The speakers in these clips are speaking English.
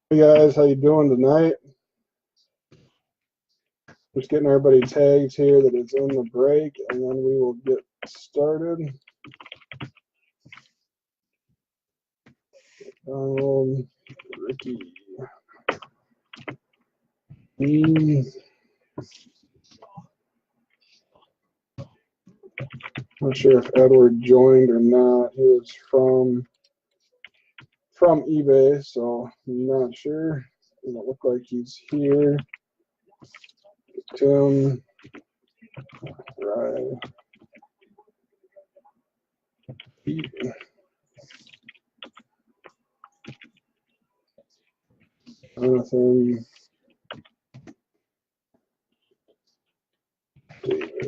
Hey guys, how you doing tonight? Just getting everybody tagged here that is in the break, and then we will get started. Ricky. Not sure if Edward joined or not. He was from eBay, so I'm not sure. Doesn't look like he's here. Tim. Right. Jonathan. David.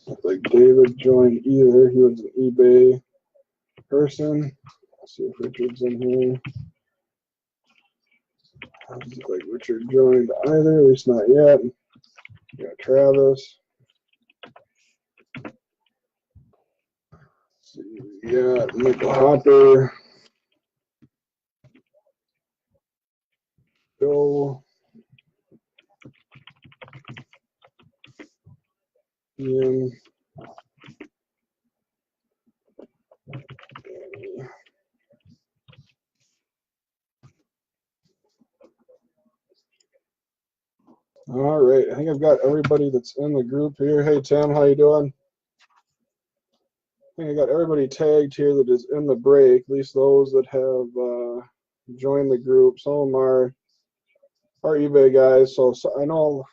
Looks like David joined either. He was an eBay person. Let's see if Richard's in here. Doesn't look like Richard joined either, at least not yet. We got Travis. Let's see, we got Michael Hopper. Bill. Ian. All right, I think I've got everybody that's in the group here. Hey Tim, how you doing? I think I got everybody tagged here that is in the break, at least those that have joined the group. Some of them are eBay guys, so I know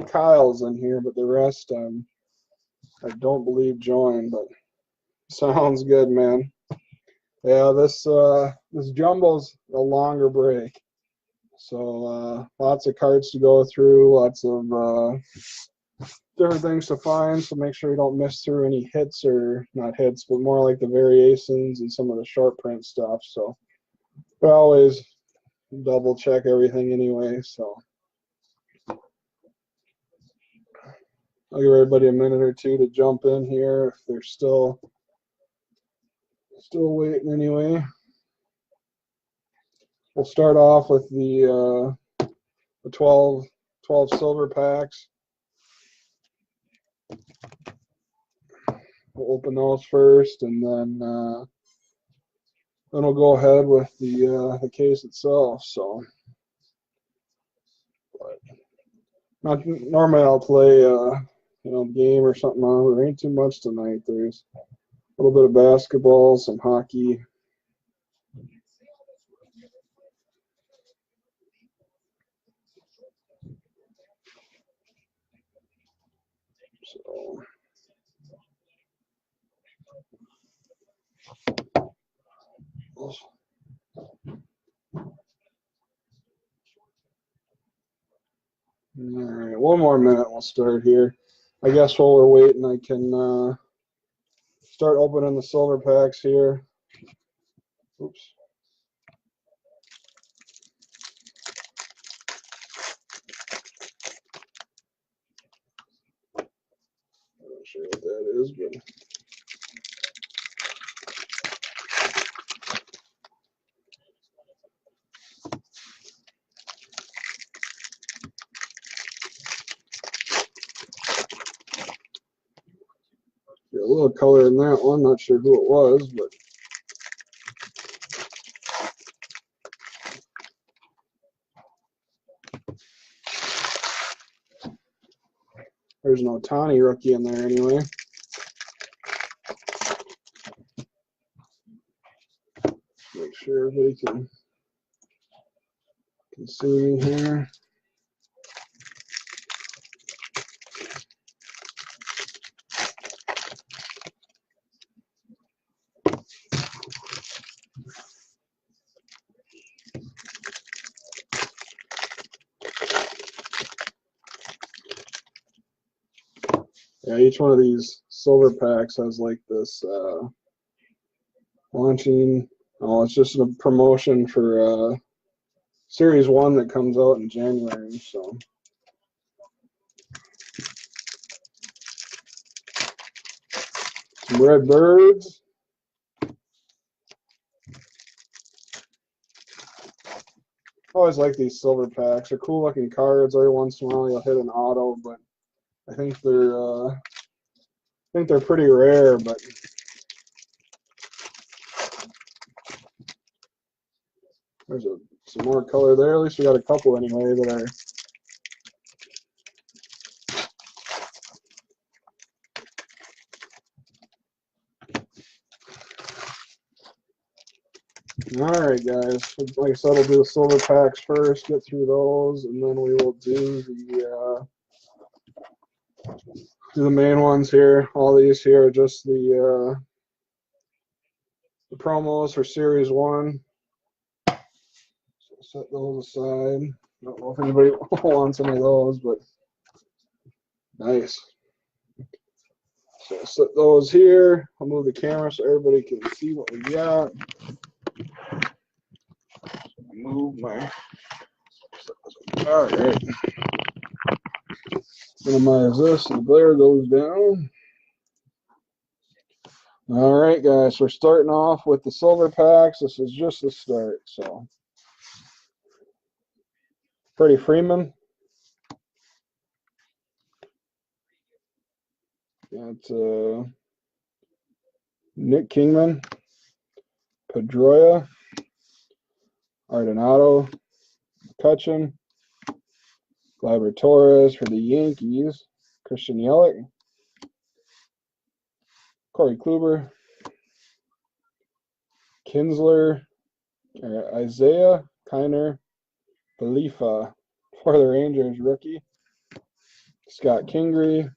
Kyle's in here, but the rest I don't believe joined, but sounds good, man. Yeah, this jumbo's a longer break. So lots of cards to go through, lots of different things to find, so make sure you don't miss through any hits, or not hits, but more like the variations and some of the short print stuff. So we always double check everything anyway. So I'll give everybody a minute or two to jump in here if they're still waiting anyway. We'll start off with the 12 silver packs. We'll open those first, and then we'll go ahead with the case itself. So, but not normally I'll play game or something on. There ain't too much tonight. There's a little bit of basketball, some hockey. So. All right, one more minute, we'll start here. I guess while we're waiting, I can start opening the silver packs here. Oops. I'm not sure what that is, but a little color in that one. Not sure who it was, but there's no Tani rookie in there anyway. Make sure everybody can see me here. Yeah, each one of these silver packs has like this launching. Oh, it's just a promotion for Series 1 that comes out in January. So some red birds. I always like these silver packs. They're cool looking cards. Every once in a while you'll hit an auto, but I think they're pretty rare. But there's some more color there. At least we got a couple anyway that are. All right, guys. Like I said, we'll do the silver packs first, get through those, and then we will do the main ones here. All these here are just the promos for Series 1. So set those aside. I don't know if anybody wants any of those, but nice. So set those here. I'll move the camera so everybody can see what we got. Move my. All right. Minimize this, and the glare goes down. All right, guys. We're starting off with the silver packs. This is just the start. So, Freddie Freeman. Got Nick Kingman, Pedroia, Arenado, McCutchen, Gleyber Torres for the Yankees, Christian Yelich, Corey Kluber, Kinsler, Isaiah Kiner, Khalifa for the Rangers rookie, Scott Kingery,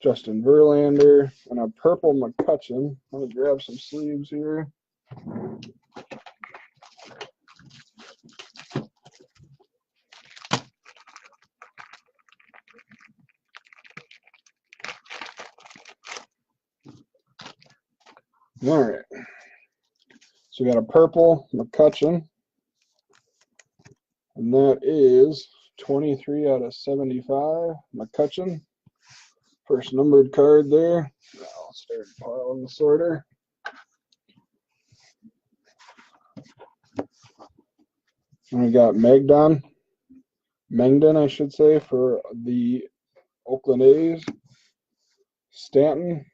Justin Verlander, and a purple McCutchen. Let me grab some sleeves here. All right. So we got a purple McCutchen, and that is 23 out of 75. McCutchen. First numbered card there. I'll start piling the sorter. And we got Mengden, I should say, for the Oakland A's. Stanton,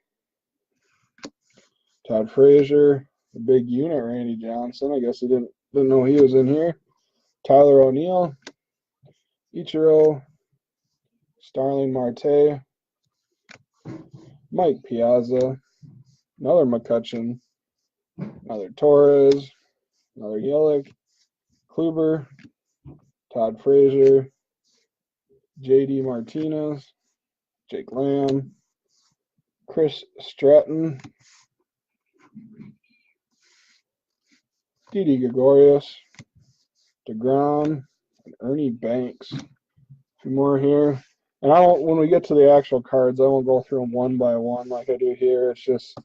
Todd Frazier, the big unit, Randy Johnson. I guess he didn't know he was in here. Tyler O'Neill, Ichiro, Starling Marte, Mike Piazza, another McCutchen, another Torres, another Yelich, Kluber, Todd Frazier, J.D. Martinez, Jake Lamb, Chris Stratton, Didi Gregorius, DeGrom, and Ernie Banks. A few more here. And when we get to the actual cards, I won't go through them one by one like I do here. It's just a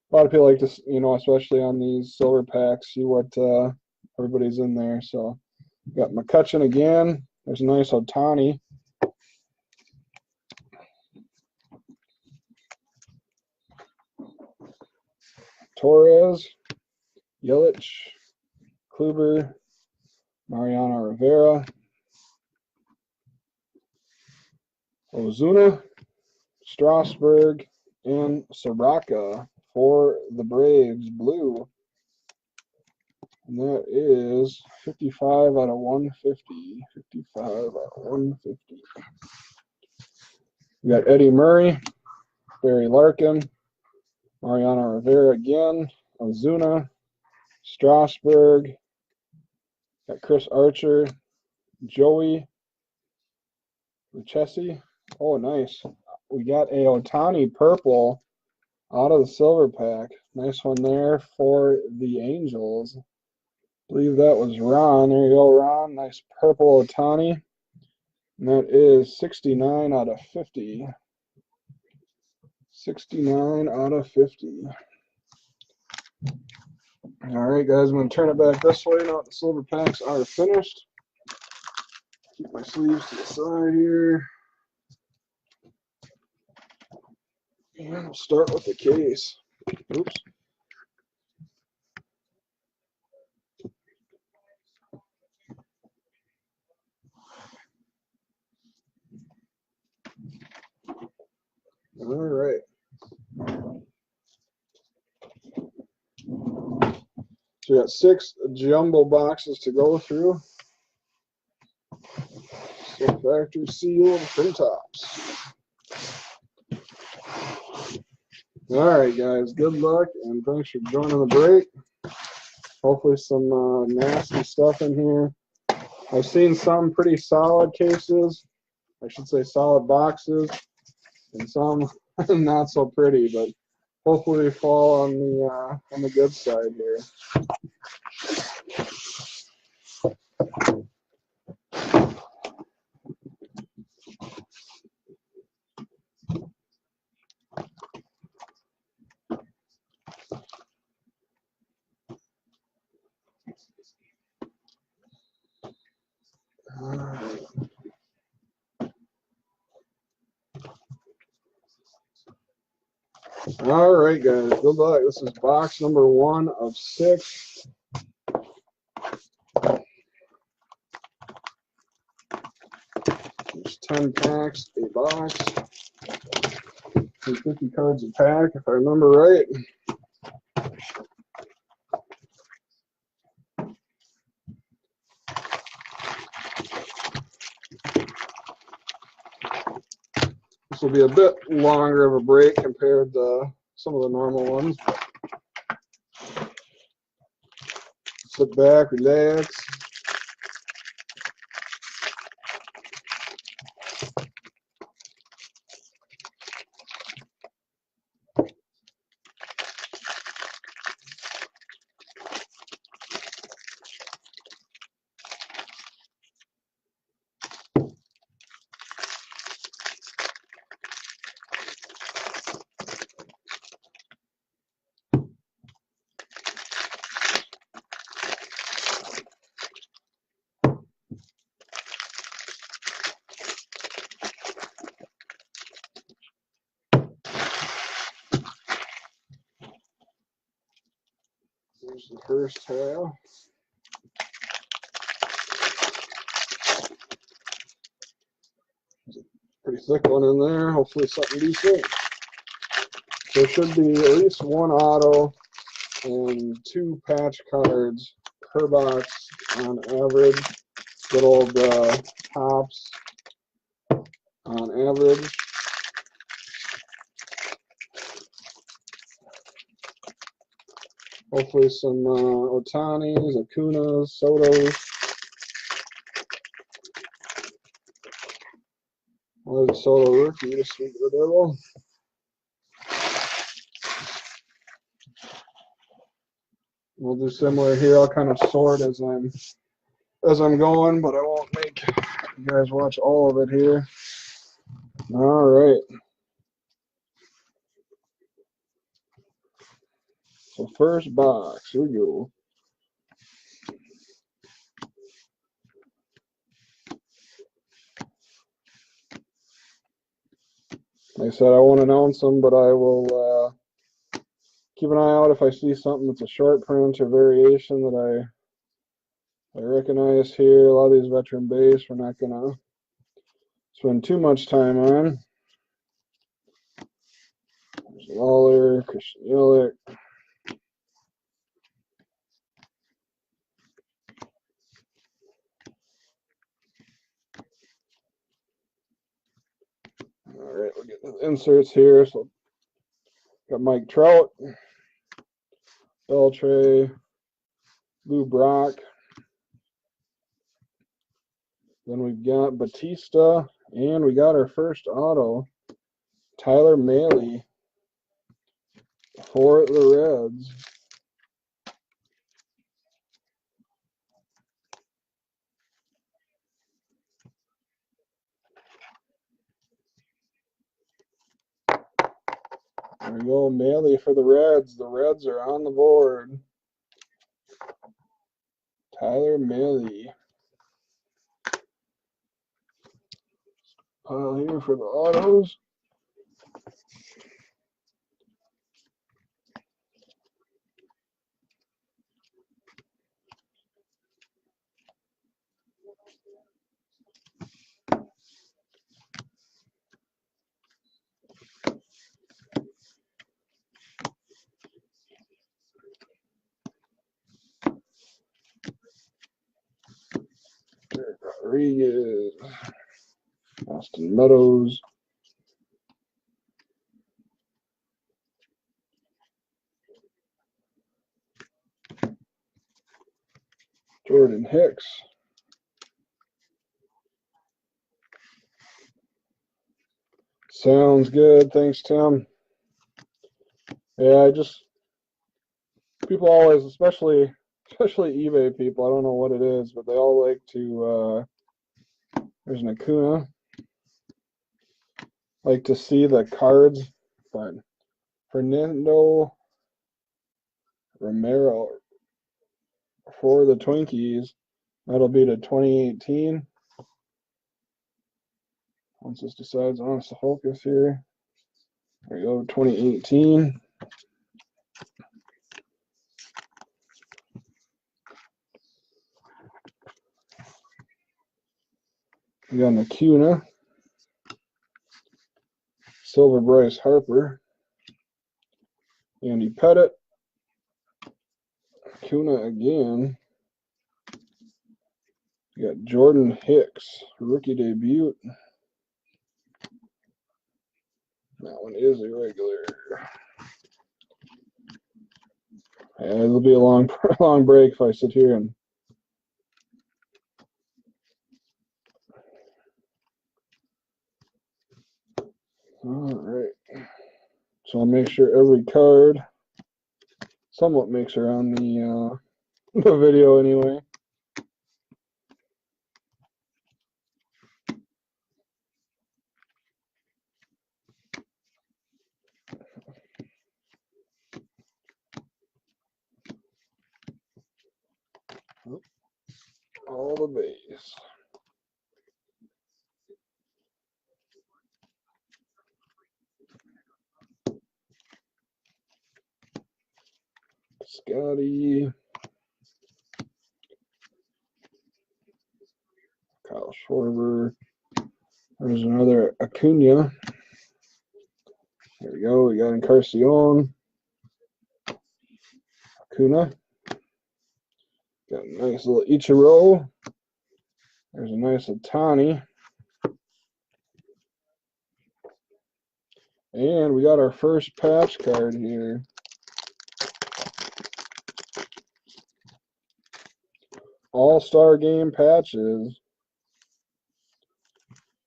lot of people like to, especially on these silver packs, see what everybody's in there. So got McCutchen again. There's a nice Ohtani. Torres, Yelich, Kluber, Mariano Rivera, Ozuna, Strasburg, and Soraka for the Braves blue. And that is 55 out of 150. 55 out of 150. We got Eddie Murray, Barry Larkin, Mariano Rivera again, Ozuna, Strasburg, got Chris Archer, Joey Lucchesi. Oh, nice. We got a Ohtani purple out of the silver pack. Nice one there for the Angels. I believe that was Ron. There you go, Ron. Nice purple Ohtani. And that is 69 out of 50. 69 out of 50. All right, guys, I'm going to turn it back this way now that the silver packs are finished. Keep my sleeves to the side here. And we'll start with the case. Oops. All right. So we got 6 jumbo boxes to go through. So factory sealed pretty tops. All right, guys. Good luck and thanks for joining the break. Hopefully some nasty stuff in here. I've seen some pretty solid cases. I should say solid boxes, and some not so pretty, but hopefully we fall on the good side here. All right, guys. Good luck. This is box number 1 of 6. There's 10 packs, a box. 50 cards a pack, if I remember right. This will be a bit longer of a break compared to some of the normal ones. Sit back, relax. Here's the first half. Pretty thick one in there. Hopefully something decent. There should be at least 1 auto and 2 patch cards per box on average. Good old tops on average. Hopefully some Otanis, Acunas, Sotos. Another Soto rookie to sweep the devil. We'll do similar here. I'll kind of sort as I'm going, but I won't make you guys watch all of it here. All right. So first box, here we go. Like I said, I won't announce them, but I will keep an eye out if I see something that's a short print or variation that I recognize here. A lot of these veteran base we're not gonna spend too much time on. There's Lawler, Christian Yelich. All right, we're getting the inserts here. So got Mike Trout, Beltre, Lou Brock. Then we've got Batista, and we got our first auto, Tyler Mahle for the Reds. There we go, Mahle for the Reds. The Reds are on the board. Tyler Mahle. Pile here for the autos. Derek Rodriguez. Austin Meadows. Jordan Hicks. Sounds good. Thanks, Tim. Yeah, people always, especially eBay people, I don't know what it is, but they all like to, there's an Acuna, like to see the cards, but Fernando Romero for the Twinkies, that'll be to 2018. Once this decides on us to focus here. There we go, 2018. We got an Acuna. Silver Bryce Harper. Andy Pettit. Acuna again. We got Jordan Hicks, rookie debut. That one is a regular. Yeah, it'll be a long break if I sit here and all right. So I'll make sure every card somewhat makes her on the the video anyway. All the base. Scotty. Kyle Schwarber. There's another Acuna. There we go. We got Encarnacion. Acuna. Got a nice little Ichiro. There's a nice Ohtani. And we got our first patch card here. All-Star Game patches.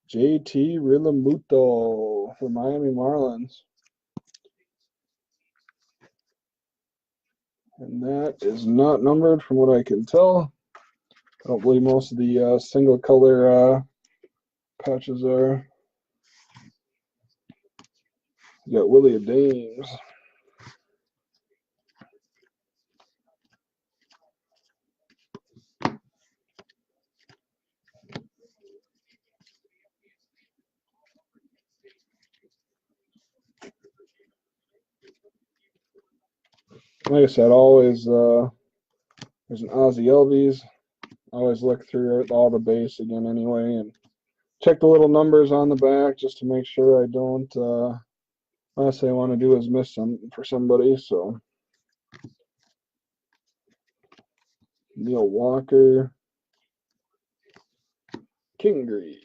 JT Realmuto for Miami Marlins. And that is not numbered from what I can tell. I don't believe most of the single color patches are. You got Willie Adames. Like I said, always there's an Ozzie Albies. I always look through all the base again anyway and check the little numbers on the back just to make sure I don't last thing I want to do is miss something for somebody. So Neil Walker, Kingery.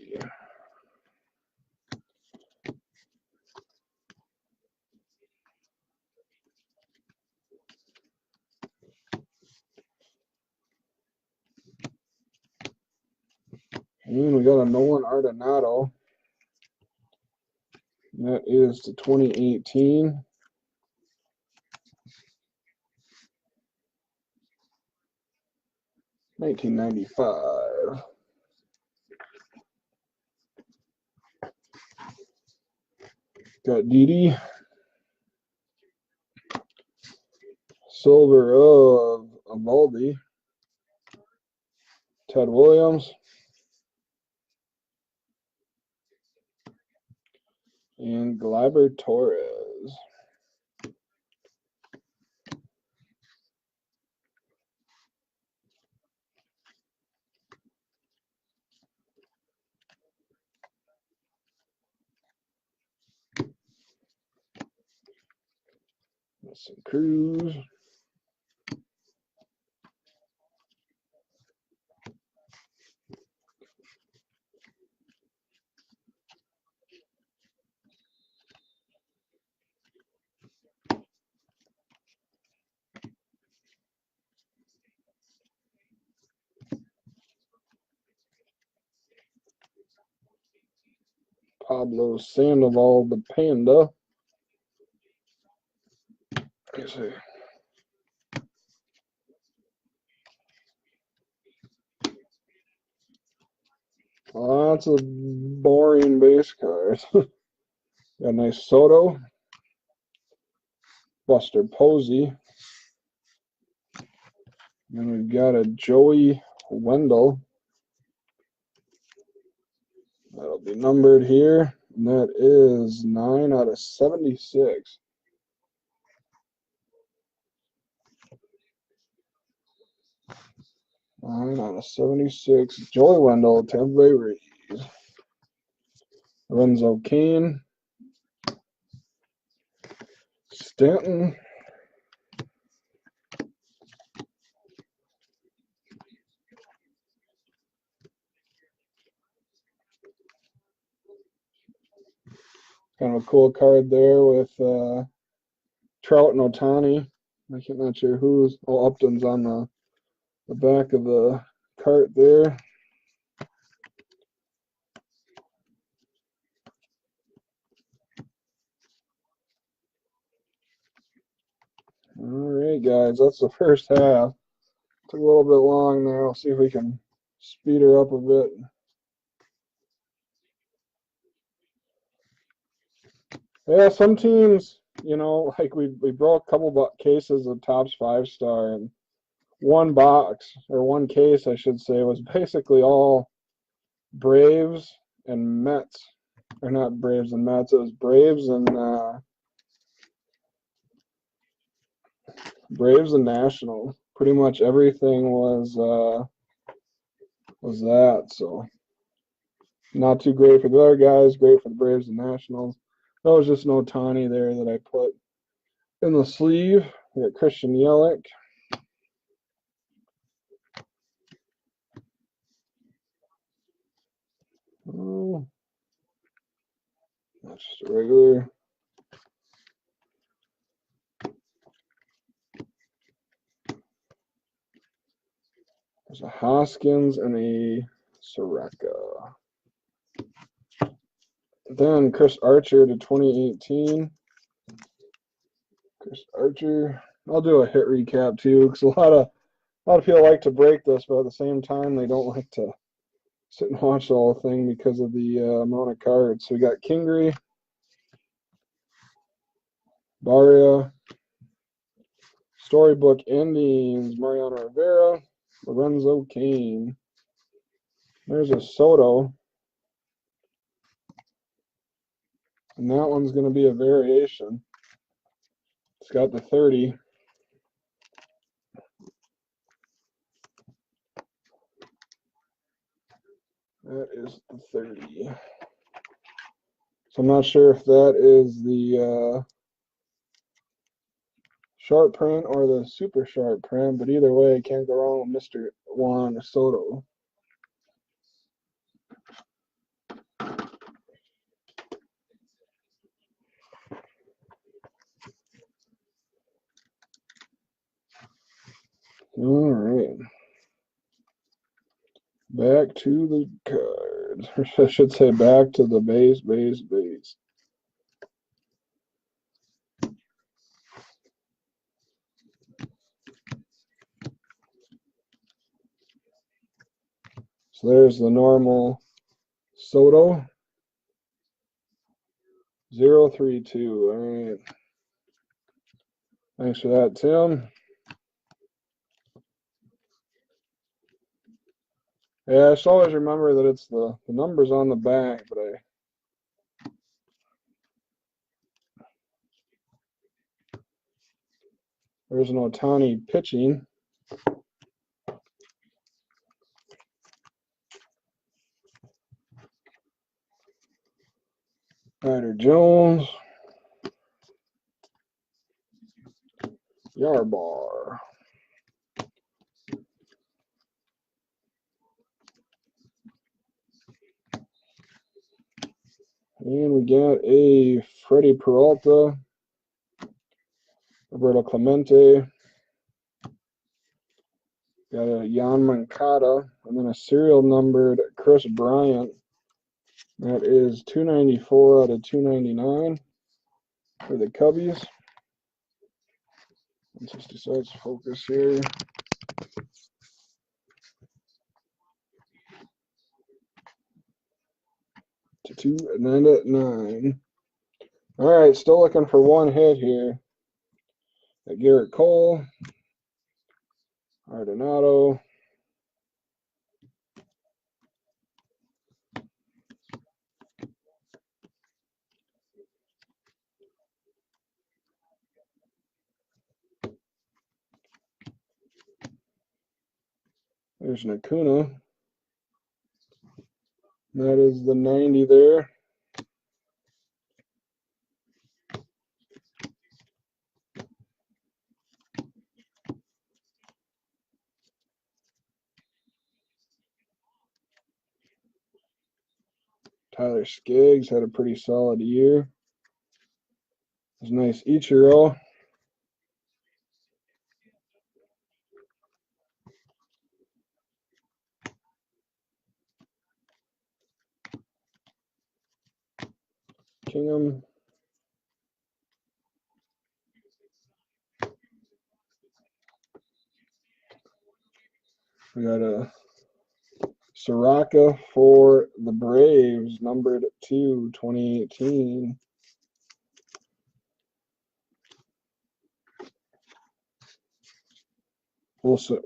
And we got a Nolan Arenado. That is to 2018. $19.95. Got Didi. Silver of Eovaldi, Ted Williams, and Gleyber Torres. Nelson Cruz. Pablo Sandoval, the Panda. Let's see. Lots of boring base cards. Got a nice Soto, Buster Posey, and we've got a Joey Wendell. That'll be numbered here, and that is 9 out of 76. Nine out of 76. Joey Wendell, Tampa Bay Rays. Lorenzo Cain, Stanton, kind of a cool card there with Trout and Ohtani. I'm not sure who's. Oh, Upton's on the back of the cart there. All right, guys, that's the first half. Took a little bit long there. We'll see if we can speed her up a bit. Yeah, some teams, you know, like we broke a couple cases of Topps 5-star, and one box, or one case, I should say, was basically all Braves and Mets. Or not Braves and Mets, it was Braves and Nationals. Pretty much everything was that, so not too great for the other guys, great for the Braves and Nationals. That was just an Ohtani there that I put in the sleeve. We got Christian Yelich. Oh, that's just a regular. There's a Hoskins and a Soroka. Then Chris Archer to 2018. Chris Archer. I'll do a hit recap too, because a lot of people like to break this, but at the same time they don't like to sit and watch the whole thing because of the amount of cards. So we got Kingery, Baria, Storybook Endings, Mariano Rivera, Lorenzo Cain. There's a Soto. And that one's going to be a variation. It's got the 30. That is the 30. So I'm not sure if that is the sharp print or the super sharp print, but either way, can't go wrong with Mr. Juan Soto. All right. Back to the cards. I should say back to the base. So there's the normal Soto. 032. All right. Thanks for that, Tim. Yeah, I should always remember that it's the numbers on the back, but there's an Ohtani pitching. Ryder Jones. Yarbar. And we got a Freddie Peralta, Roberto Clemente, got a Jan Moncada, and then a serial numbered Chris Bryant. That is 294 out of 299 for the Cubbies. Let's just decide to focus here. To 299. All right, still looking for one hit here. Got Garrett Cole, Arenado, there's an Acuna. That is the 90 there. Tyler Skaggs had a pretty solid year. It's nice Ichiro. Kingham. We got a Soraka for the Braves, numbered 2, 2018. Wilson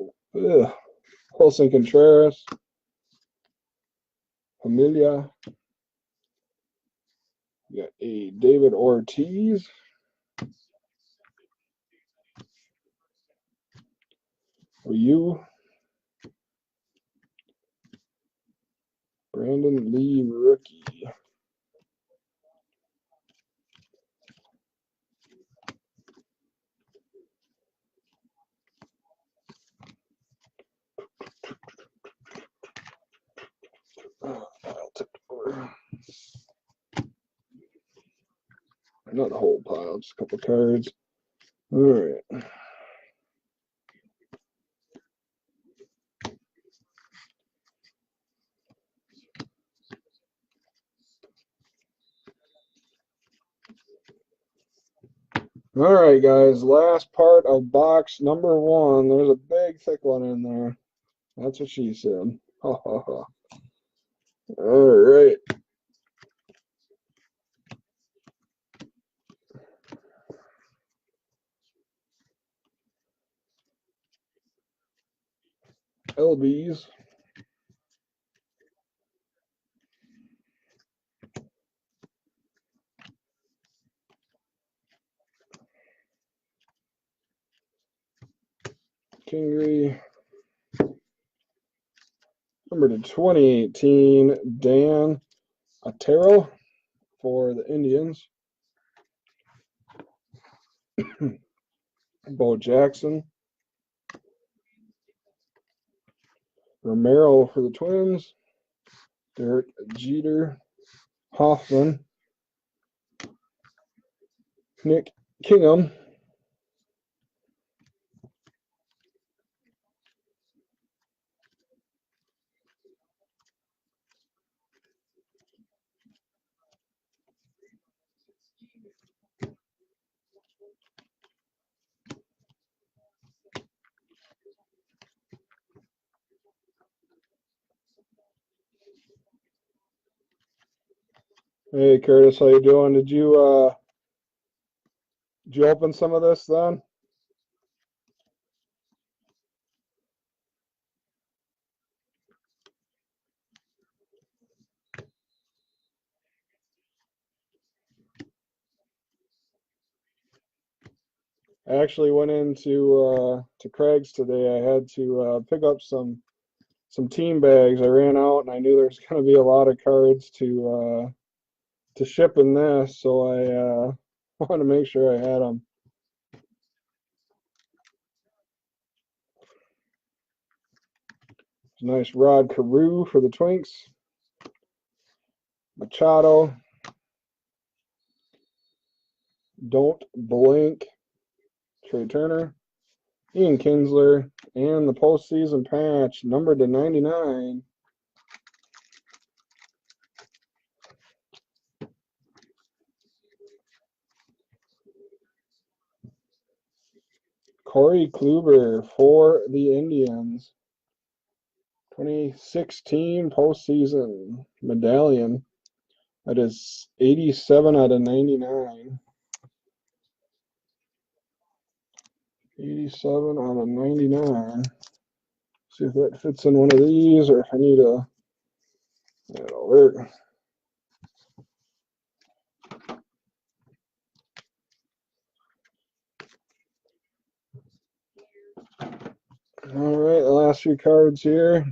Contreras. Familia. We got a David Ortiz. Ryu. Brandon Lee, rookie. I'll take over. Not a whole pile, just a couple cards. All right. All right, guys. Last part of box number 1. There's a big, thick one in there. That's what she said. All right. LBs. Kingery. Number to 2018, Dan Otero for the Indians. Bo Jackson. Romero for the Twins. Derek Jeter. Hoffman. Nick Kingham. Hey Curtis, how you doing? Did you open some of this then? I actually went into to Craig's today. I had to pick up some team bags. I ran out and I knew there's going to be a lot of cards to ship in this, so I wanted to make sure I had them. Nice Rod Carew for the Twinks. Machado. Don't Blink. Trey Turner. Ian Kinsler. And the postseason patch, numbered to 99. Corey Kluber for the Indians. 2016 postseason medallion. That is 87 out of 99. 87 out of 99. See if that fits in one of these or if I need a. That'll work. All right, the last few cards here.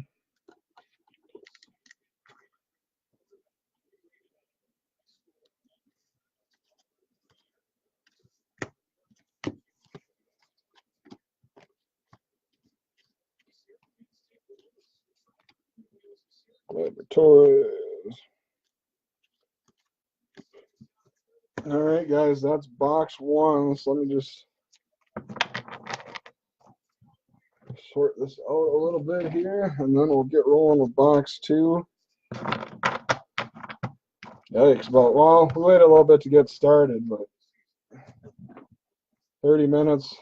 Torres. All right, guys, that's box one. So let me just sort this out a little bit here, and then we'll get rolling with box two. Yikes, well, we waited a little bit to get started, but 30 minutes,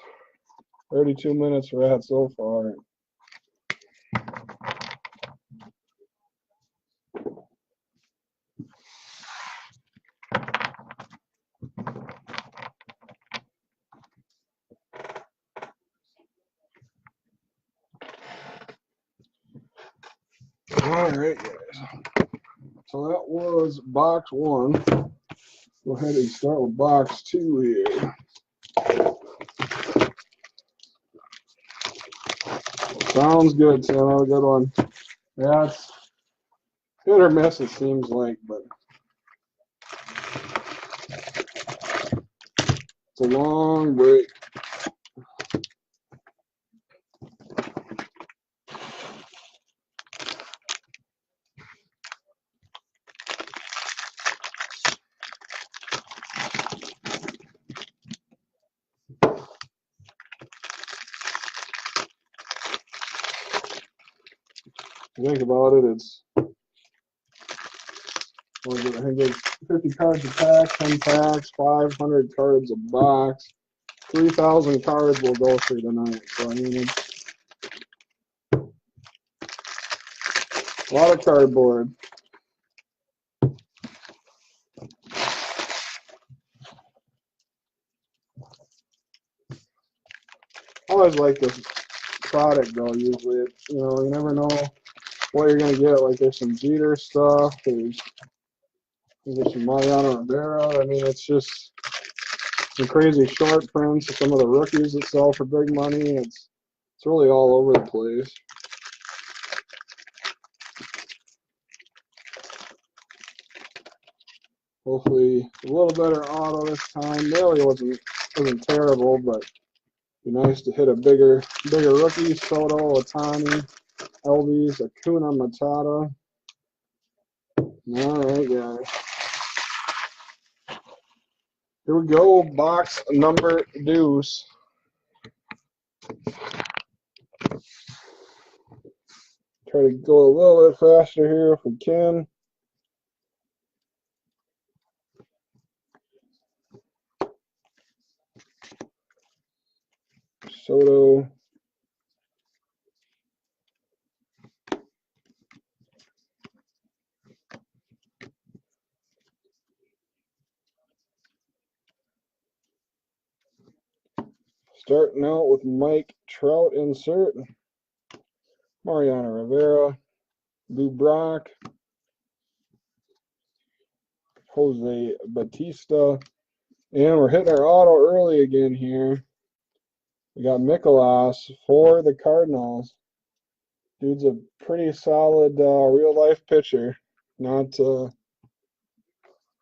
32 minutes we're at so far. All right, guys. So that was box one. Go ahead and start with box two here. Sounds good, Sam. Have a good one. Yeah, it's hit or miss, it seems like, but it's a long break. Think about it, it's what is it? I think it's 50 cards a pack, 10 packs, 500 cards a box. 3,000 cards will go through tonight. So I mean, it's a lot of cardboard. I always like this product though. Usually, you never know what you're gonna get. Like there's some Jeter stuff. There's some Mariano Rivera. I mean, it's just some crazy short prints of some of the rookies that sell for big money. It's really all over the place. Hopefully a little better auto this time. Really wasn't terrible, but it'd be nice to hit a bigger rookie. Soto, Ohtani, Elvis, Acuna Matata. All right, guys. Here we go, box number deuce. Try to go a little bit faster here if we can. Soto. Starting out with Mike Trout insert. Mariano Rivera. Lou Brock. Jose Bautista. And we're hitting our auto early again here. We got Mikolas for the Cardinals. Dude's a pretty solid real life pitcher. Not I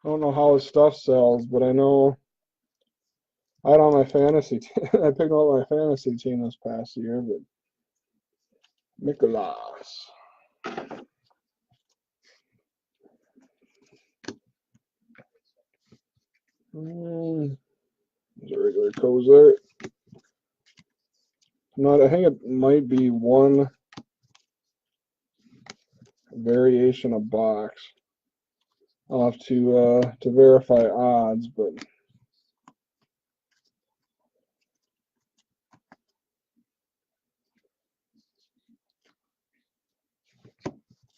don't know how his stuff sells, but I know I had on my fantasy team. I picked him up my fantasy team this past year, but Mikolas. There's a regular Cozart. I think it might be one variation of box. I'll have to verify odds, but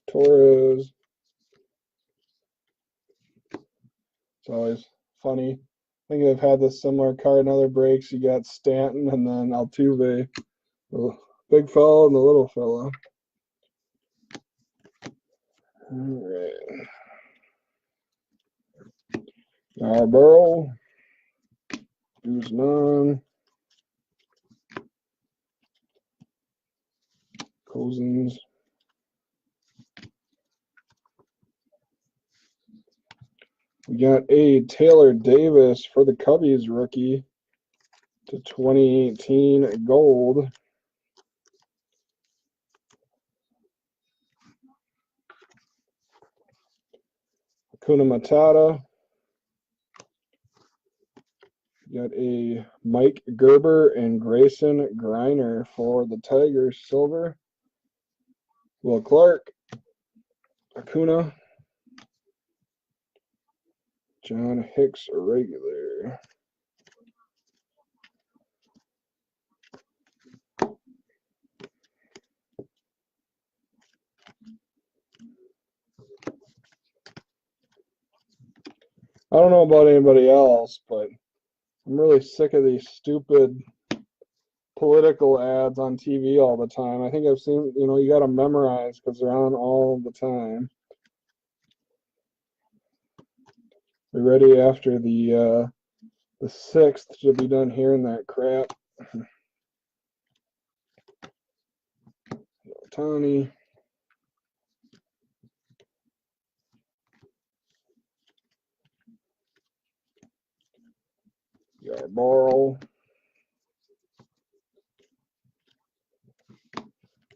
Torres. It's always funny. I think they've had this similar card in other breaks. You got Stanton and then Altuve, the big fella and the little fella. All right. Yarborough, Guzman, Cozens. We got a Taylor Davis for the Cubbies rookie to 2018 gold. Hakuna Matata. Got a Mike Gerber and Grayson Greiner for the Tigers silver. Will Clark, Acuna, John Hicks regular. I don't know about anybody else, but I'm really sick of these stupid political ads on TV all the time. I think I've seen, you got to memorize because they're on all the time. We're ready after the 6th. Should be done hearing that crap. Tony. Yarborough.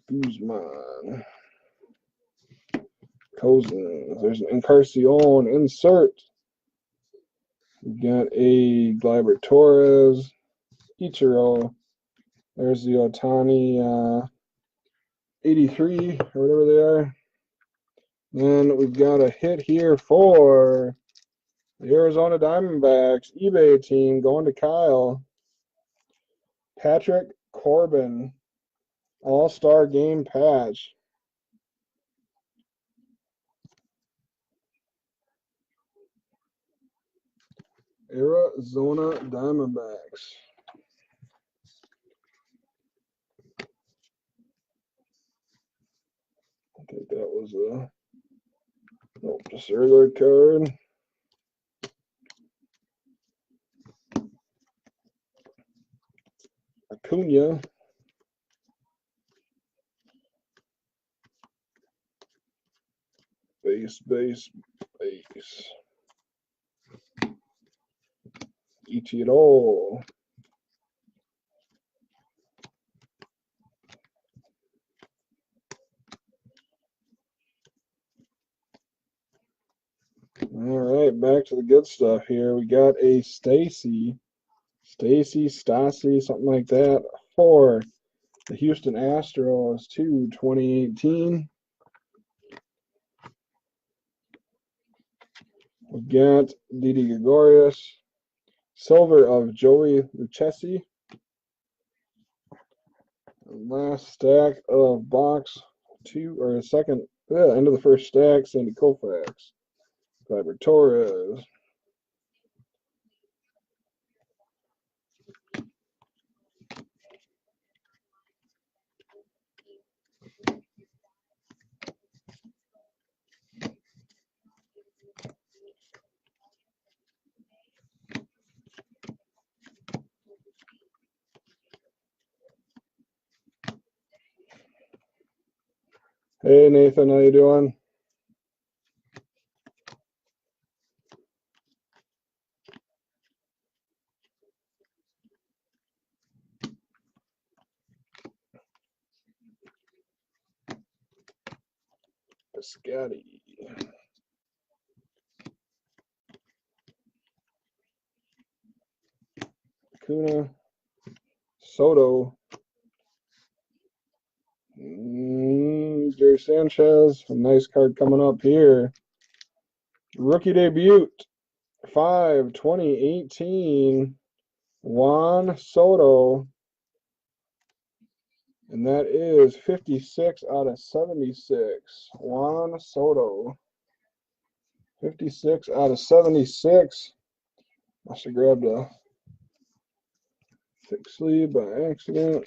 Guzman. Cozens. There's an Encarnacion insert. We got a Gleyber Torres. Ichiro. There's the Ohtani 83 or whatever they are. Then we've got a hit here for the Arizona Diamondbacks eBay team going to Kyle. Patrick Corbin, All-Star Game patch. Arizona Diamondbacks. I think that was just a regular card. Acuna. Base. Ichiro. All right, back to the good stuff here. We got a Stacey, something like that, for the Houston Astros to 2018. We got Didi Gregorius, silver of Joey Lucchesi. Last stack of box 2, or second, end of the first stack, Sandy Koufax. Gleyber Torres. Hey Nathan, how you doing? Piscotty. Kuna. Soto. Jerry Sanchez. A nice card coming up here. Rookie debut. 5/20/18. Juan Soto. And that is 56 out of 76. Juan Soto. 56 out of 76. Must have grabbed a thick sleeve by accident.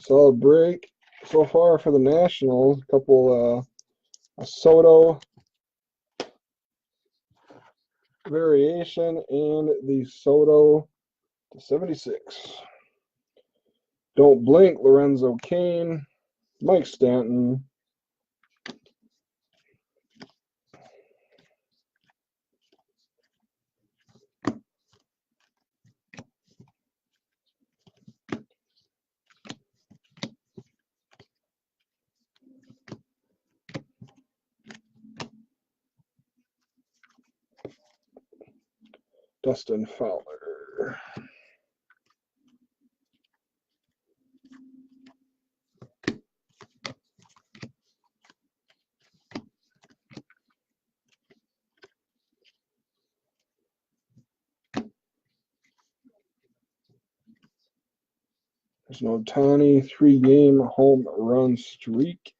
Solid break so far for the Nationals. A couple a Soto variation and the Soto to 76. Don't blink, Lorenzo Cain, Mike Stanton. Dustin Fowler. There's no Ohtani 3-game home run streak.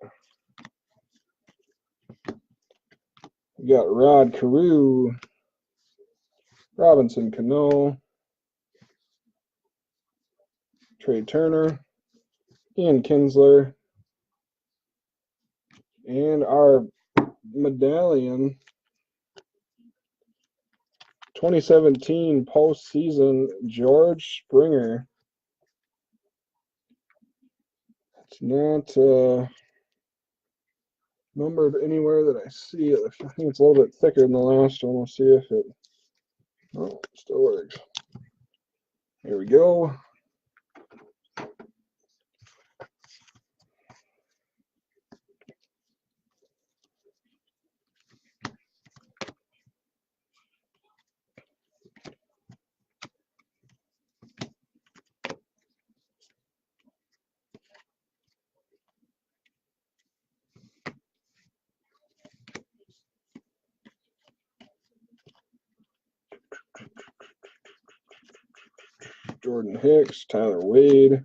We got Rod Carew, Robinson Cano, Trey Turner, Ian Kinsler, and our medallion 2017 postseason George Springer. It's not numbered anywhere that I see it. I think it's a little bit thicker than the last one. We'll see if it. Oh, it still works. Here we go. Jordan Hicks, Tyler Wade.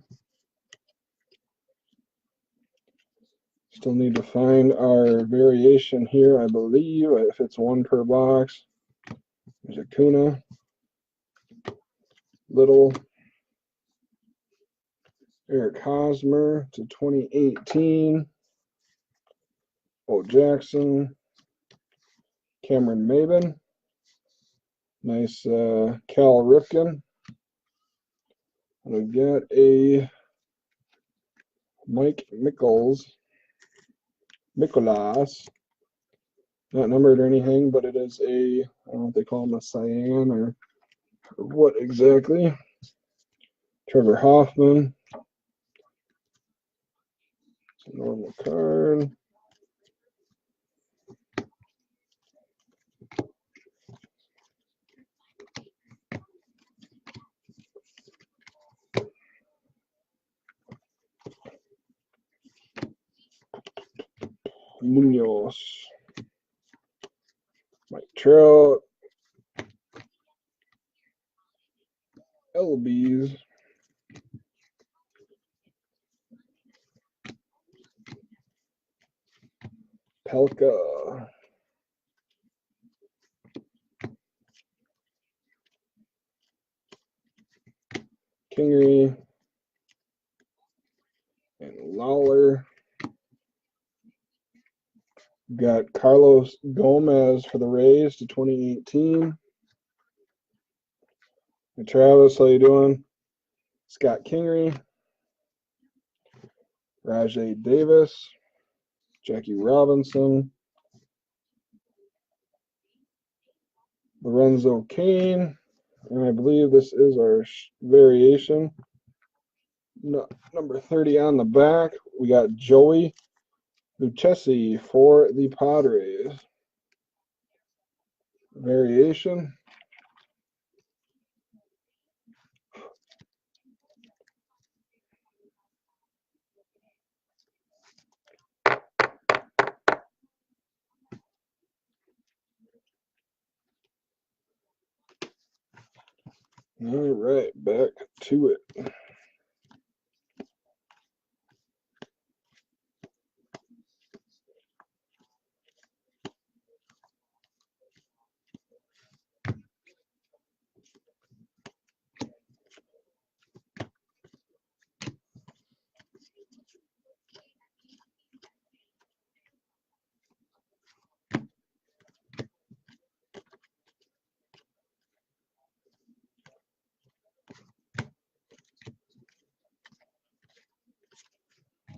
Still need to find our variation here, I believe, if it's one per box. There's Acuna, Little, Eric Hosmer to 2018, Bo Jackson, Cameron Maybin, nice Cal Ripken. We've got a Mike Mikolas, not numbered or anything, but it is a, I don't know if they call him a cyan or what exactly. Trevor Hoffman, it's a normal card. Munoz, Mike Trout, LBs, Pelka, Kingery, and Lawler. Got Carlos Gomez for the Rays to 2018. Hey, Travis, how you doing? Scott Kingery, Rajay Davis, Jackie Robinson, Lorenzo Cain, and I believe this is our variation. No, number 30 on the back, we got Joey Lucchesi for the Padres. Variation. All right, back to it.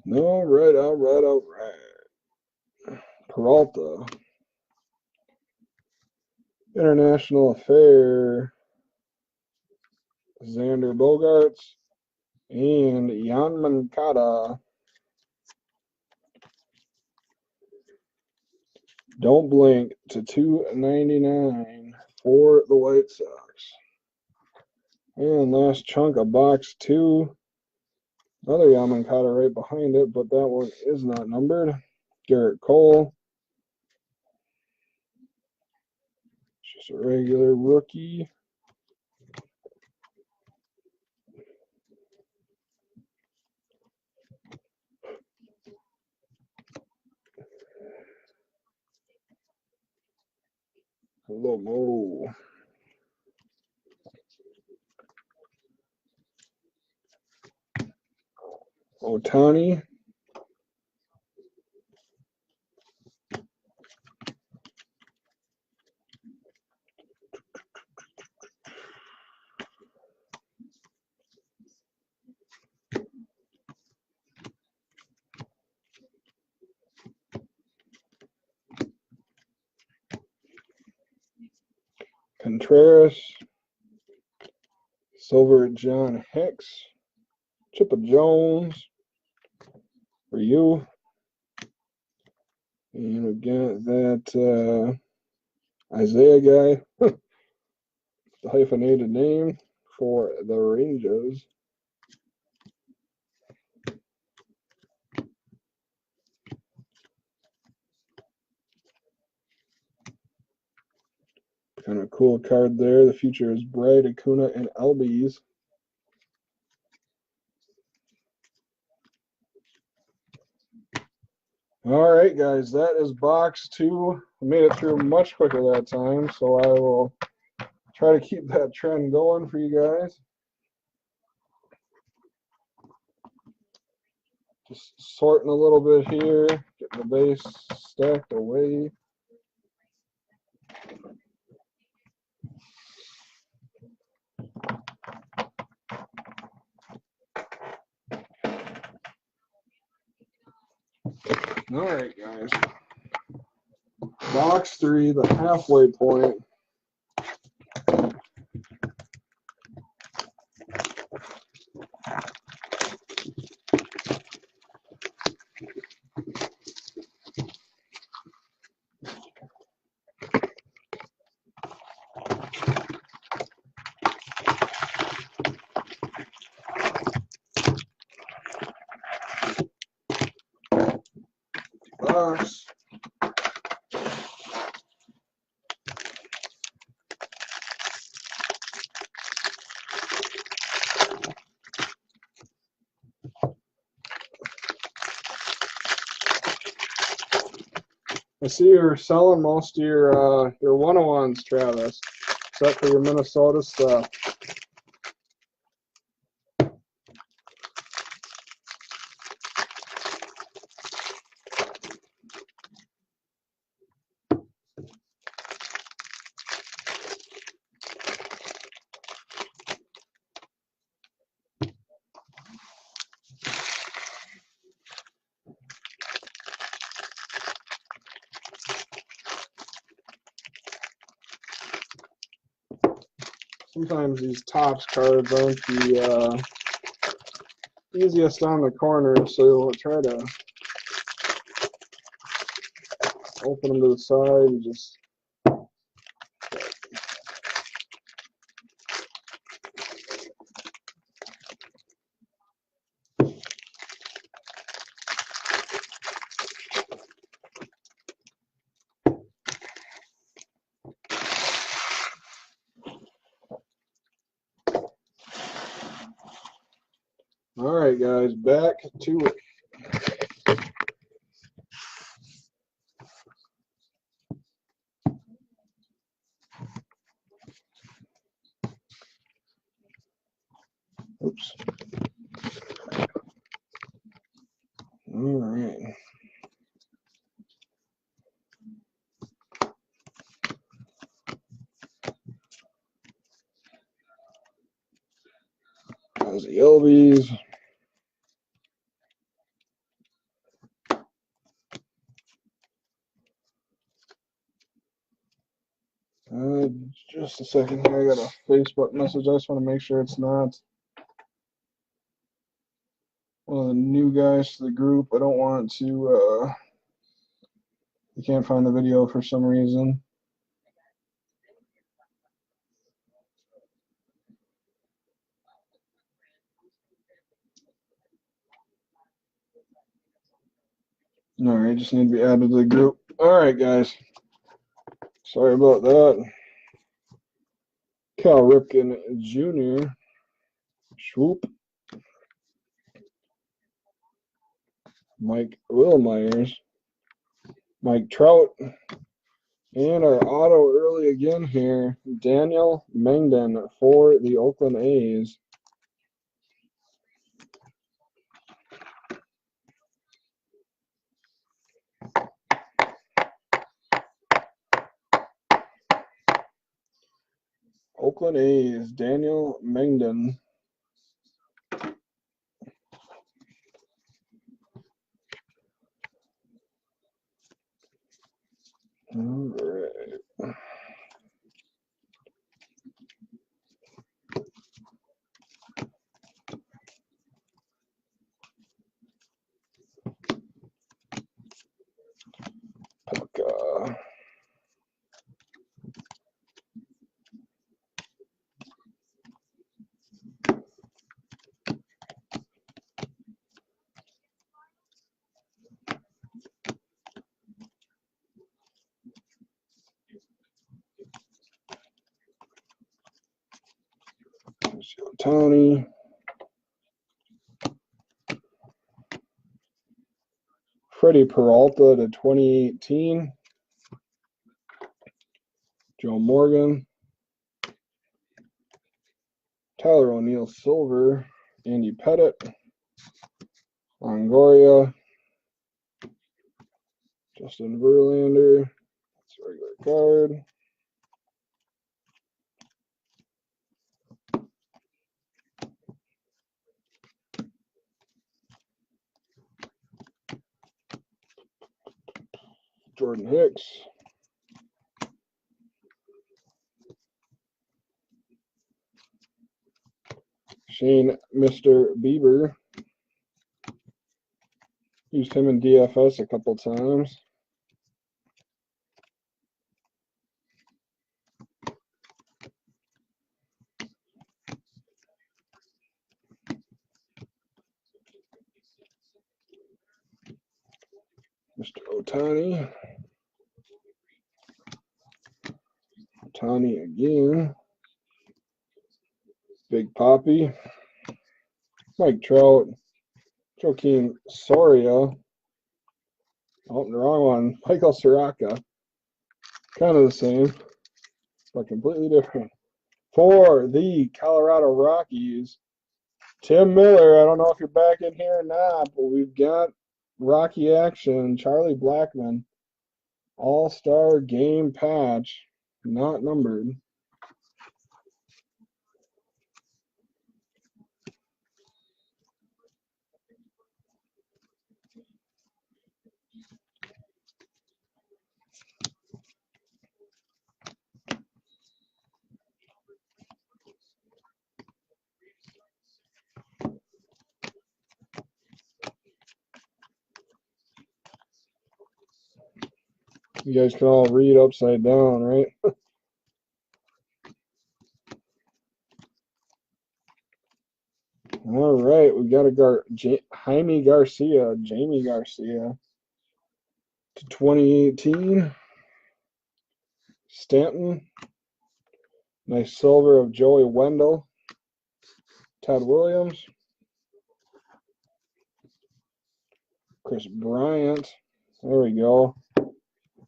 All right. Peralta. International Affair. Xander Bogaerts. And Jan Moncada. Don't blink to 299 for the White Sox. And last chunk of box 2. Another Jan Moncada right behind it, but that one is not numbered. Garrett Cole. Just a regular rookie. Hello, Mo. Otani. Contreras. Silver John Hicks. Chipper Jones. For you. And we got that Isaiah guy. The hyphenated name for the Rangers. Kind of cool card there. The future is bright. Acuna and Albies. All right, guys, that is box 2. I made it through much quicker that time, so I will try to keep that trend going for you guys. Just sorting a little bit here, getting the base stacked away. All right, guys. Box 3, the halfway point. Box. I see you're selling most of your 101s, Travis, except for your Minnesota stuff. sometimes these Topps cards aren't the easiest on the corner, so we'll try to open them to the side and just all right, guys, back to it. Oops. All right. There's the Elbies. Just a second here. I got a Facebook message. I just want to make sure it's not one of the new guys to the group. I don't want to. You can't find the video for some reason. All right, just need to be added to the group. All right, guys. Sorry about that. Cal Ripken Jr. Swoop. Mike Willmeyers. Mike Trout. And our auto early again here. Daniel Mengden for the Oakland A's. Oakland A's, Daniel Mengden. All right. Puka. Tony. Freddie Peralta to 2018. Joe Morgan. Tyler O'Neill Silver. Andy Pettit. Longoria. Justin Verlander. That's a regular card. Jordan Hicks. Shane Mr. Bieber. Used him in DFS a couple times. Mr. Ohtani. Ohtani again. Big Poppy. Mike Trout. Joakim Soria. Oh, the wrong one. Michael Soraka. Kind of the same, but completely different. For the Colorado Rockies, Tim Miller. I don't know if you're back in here or not, but we've got Rocky action. Charlie Blackmon. All-Star Game patch. Not numbered. You guys can all read upside down, right? All right, we got a Jamie Garcia to 2018. Stanton. Nice silver of Joey Wendell. Ted Williams. Chris Bryant. There we go.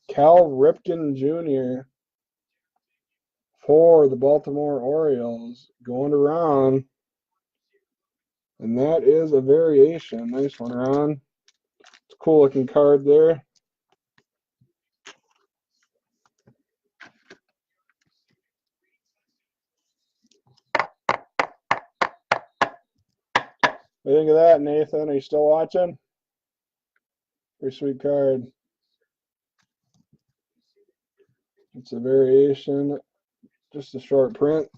Cal Ripken Jr. for the Baltimore Orioles. Going to Ron. And that is a variation. Nice one, Ron. It's a cool looking card there. What do you think of that, Nathan? Are you still watching? Pretty sweet card. It's a variation. Just a short print.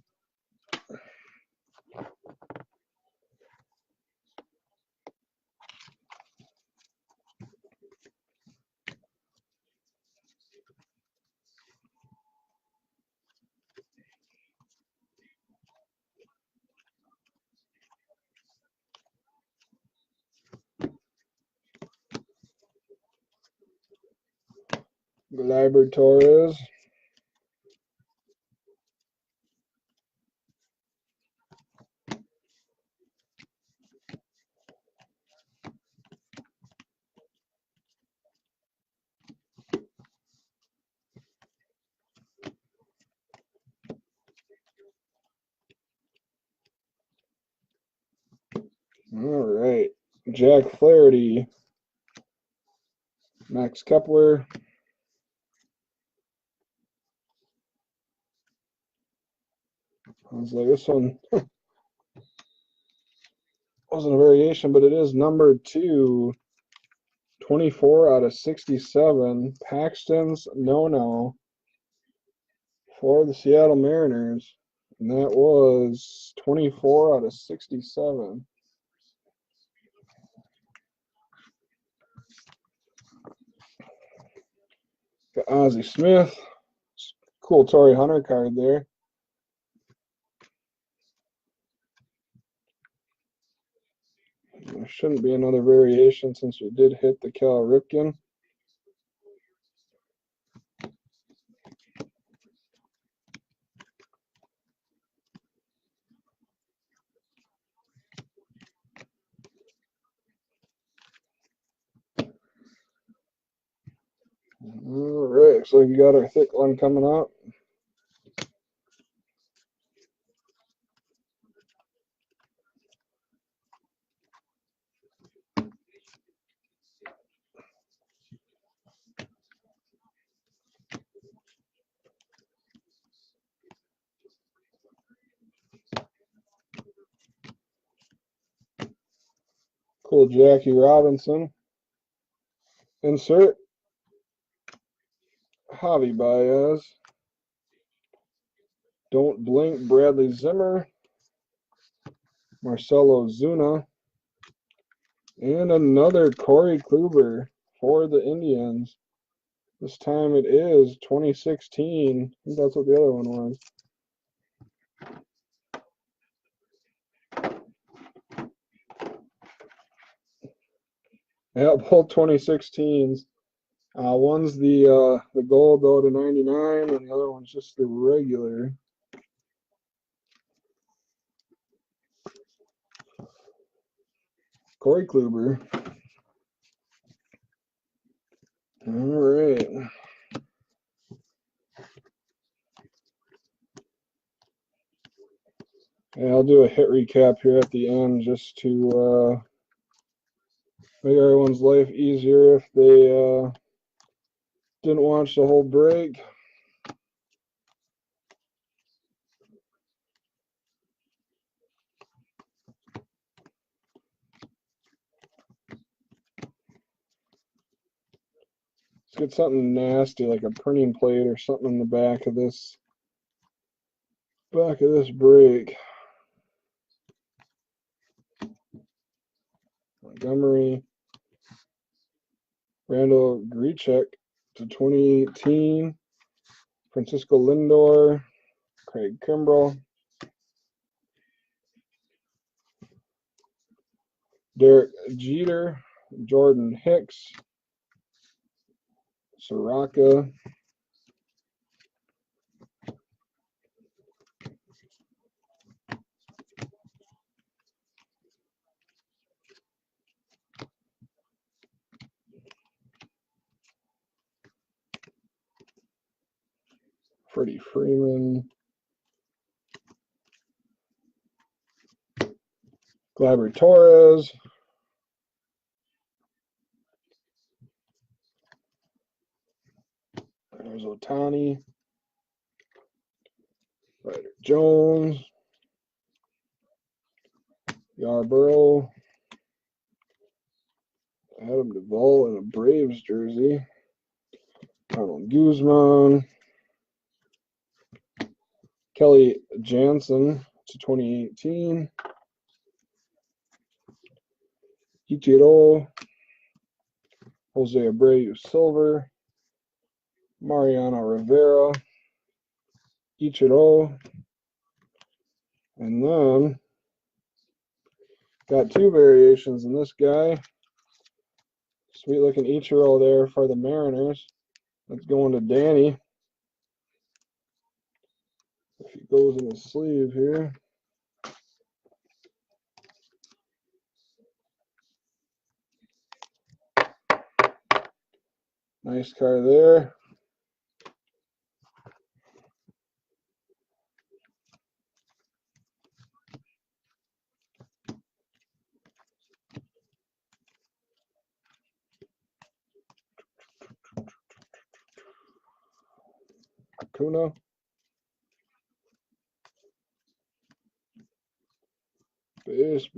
Gleyber Torres. All right. Jack Flaherty. Max Kepler. I was like, this one wasn't a variation, but it is numbered to 24 out of 67. Paxton's no-no for the Seattle Mariners. And that was 24 out of 67. Got Ozzie Smith. Cool Torrey Hunter card there. There shouldn't be another variation since we did hit the Cal Ripken. All right, so you got our thick one coming up. Cool Jackie Robinson. Insert Javi Baez. Don't Blink Bradley Zimmer. Marcelo Zuna. And another Corey Kluber for the Indians. This time it is 2016. I think that's what the other one was. Yeah, both 2016s. One's the gold though to 99, and the other one's just the regular. Corey Kluber. All right. Yeah, I'll do a hit recap here at the end just to make everyone's life easier if they didn't watch the whole break. Let's get something nasty like a printing plate or something in the back of this break. Montgomery, Randall Grichuk /2018. Francisco Lindor, Craig Kimbrell, Derek Jeter, Jordan Hicks, Soraka, Freddie Freeman, Gleyber Torres, there's Ohtani, Ryder Jones, Yarborough, Adam Duvall in a Braves jersey, Ronald Guzman, Kelly Jansen /2018, Ichiro, Jose Abreu Silver, Mariano Rivera, Ichiro, and then got two variations in this guy. Sweet looking Ichiro there for the Mariners. That's going to Danny. If he goes in his sleeve here. Nice car there. Acuna. Base.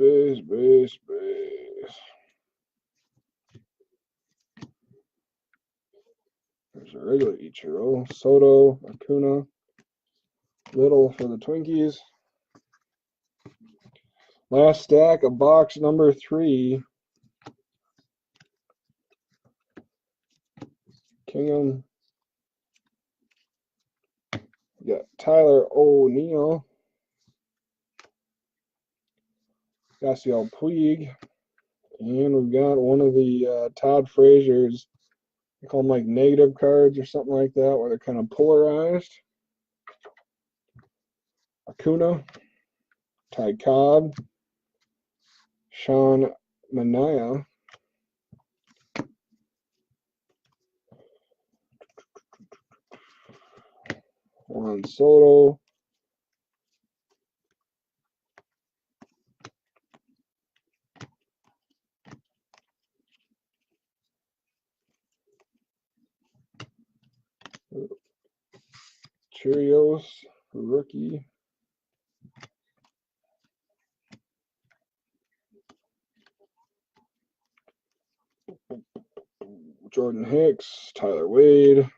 There's a regular Ichiro. Soto, Acuna, Little for the Twinkies. Last stack of box number 3. Kingham. We got Tyler O'Neill. Yasiel Puig. And we've got one of the Todd Frazier's, they call them like negative cards or something like that, where they're kind of polarized. Acuna, Ty Cobb, Sean Manaea, Juan Soto, Cheerios, rookie, Jordan Hicks, Tyler Wade,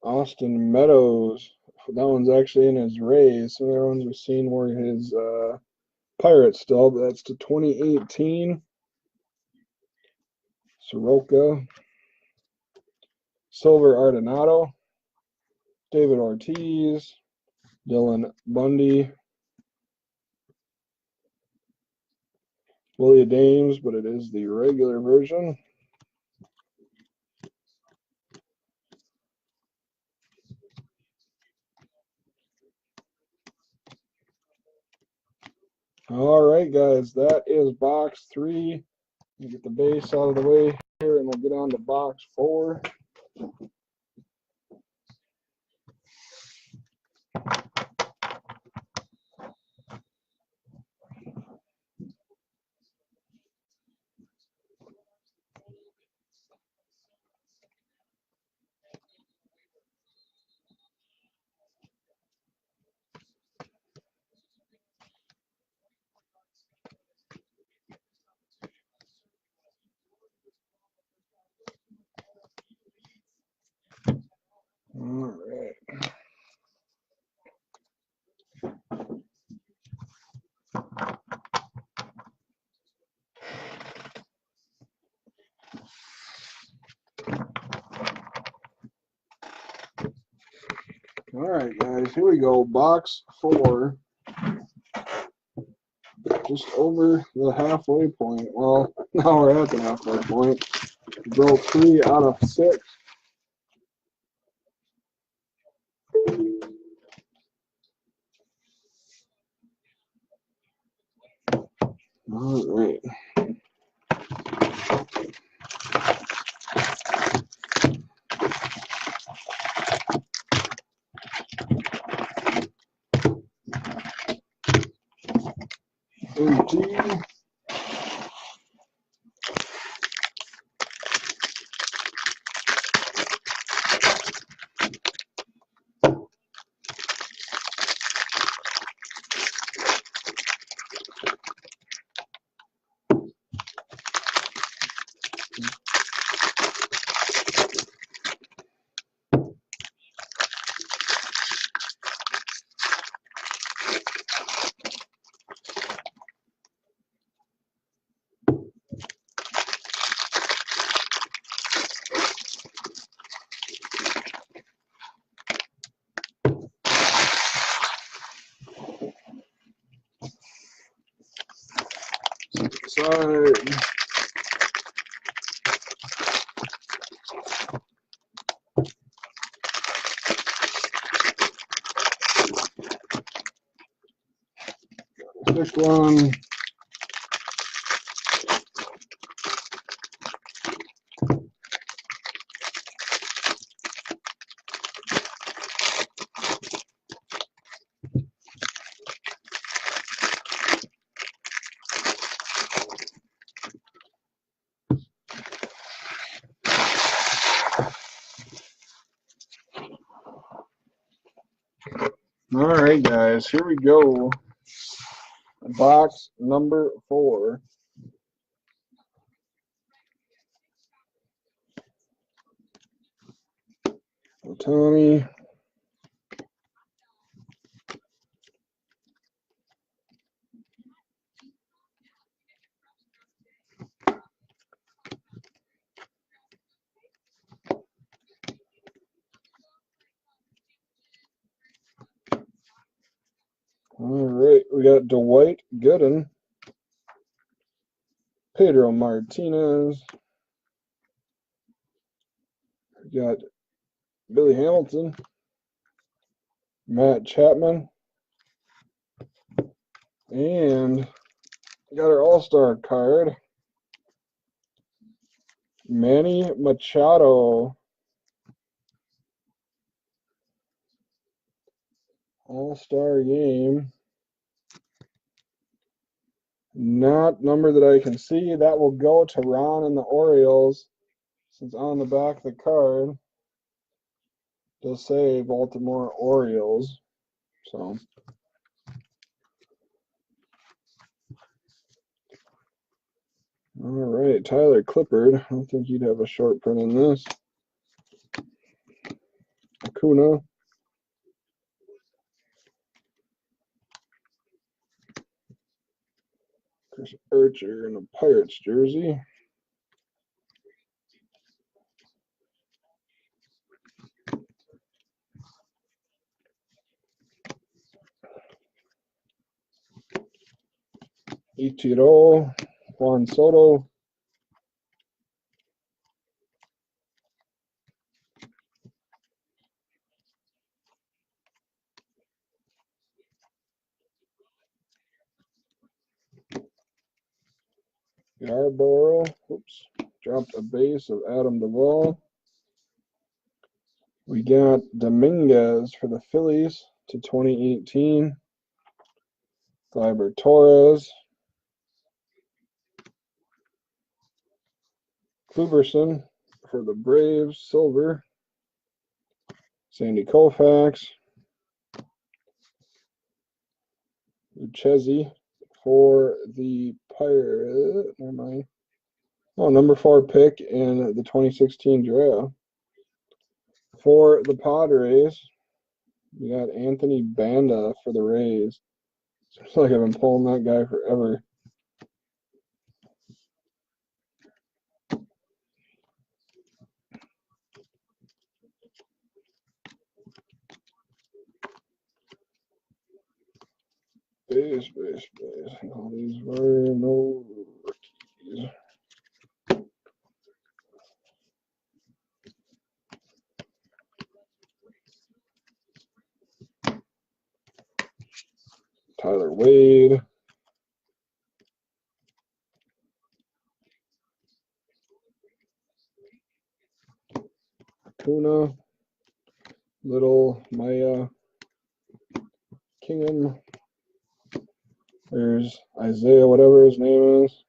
Austin Meadows. That one's actually in his Rays. Some of the other ones we've seen were his Pirates still, but that's to 2018. Soroka, Silver Arenado, David Ortiz, Dylan Bundy, Willie Dames, but it is the regular version. All right, guys, that is box 3. We'll get the base out of the way here, and we'll get on to box 4. All right, guys, here we go. Box 4. Just over the halfway point. Well, now we're at the halfway point. Broke 3 out of 6. All right. Side. Next one. All right, guys, here we go. Box number 4. Ohtani. All right, we got Dwight Gooden, Pedro Martinez. We got Billy Hamilton, Matt Chapman, and we got our All-Star card, Manny Machado. All-Star game. Not number that I can see. That will go to Ron and the Orioles, since on the back of the card does say Baltimore Orioles. So all right, Tyler Clippard. I don't think you'd have a short print in this. Acuna. Chris Archer in a Pirates jersey. Ichiro, Juan Soto. Yarborough. Oops. Dropped a base of Adam Duvall. We got Dominguez for the Phillies to 2018. Gleyber Torres. Kluberson for the Braves, silver. Sandy Koufax. Lucchesi for the Pirate. Never mind. Oh, number 4 pick in the 2016 draft. For the Padres, we got Anthony Banda for the Rays. Seems like I've been pulling that guy forever. base. All these were no rookies. Tyler Wade. Acuna. Little Maya Kingham. There's Isaiah, whatever his name is.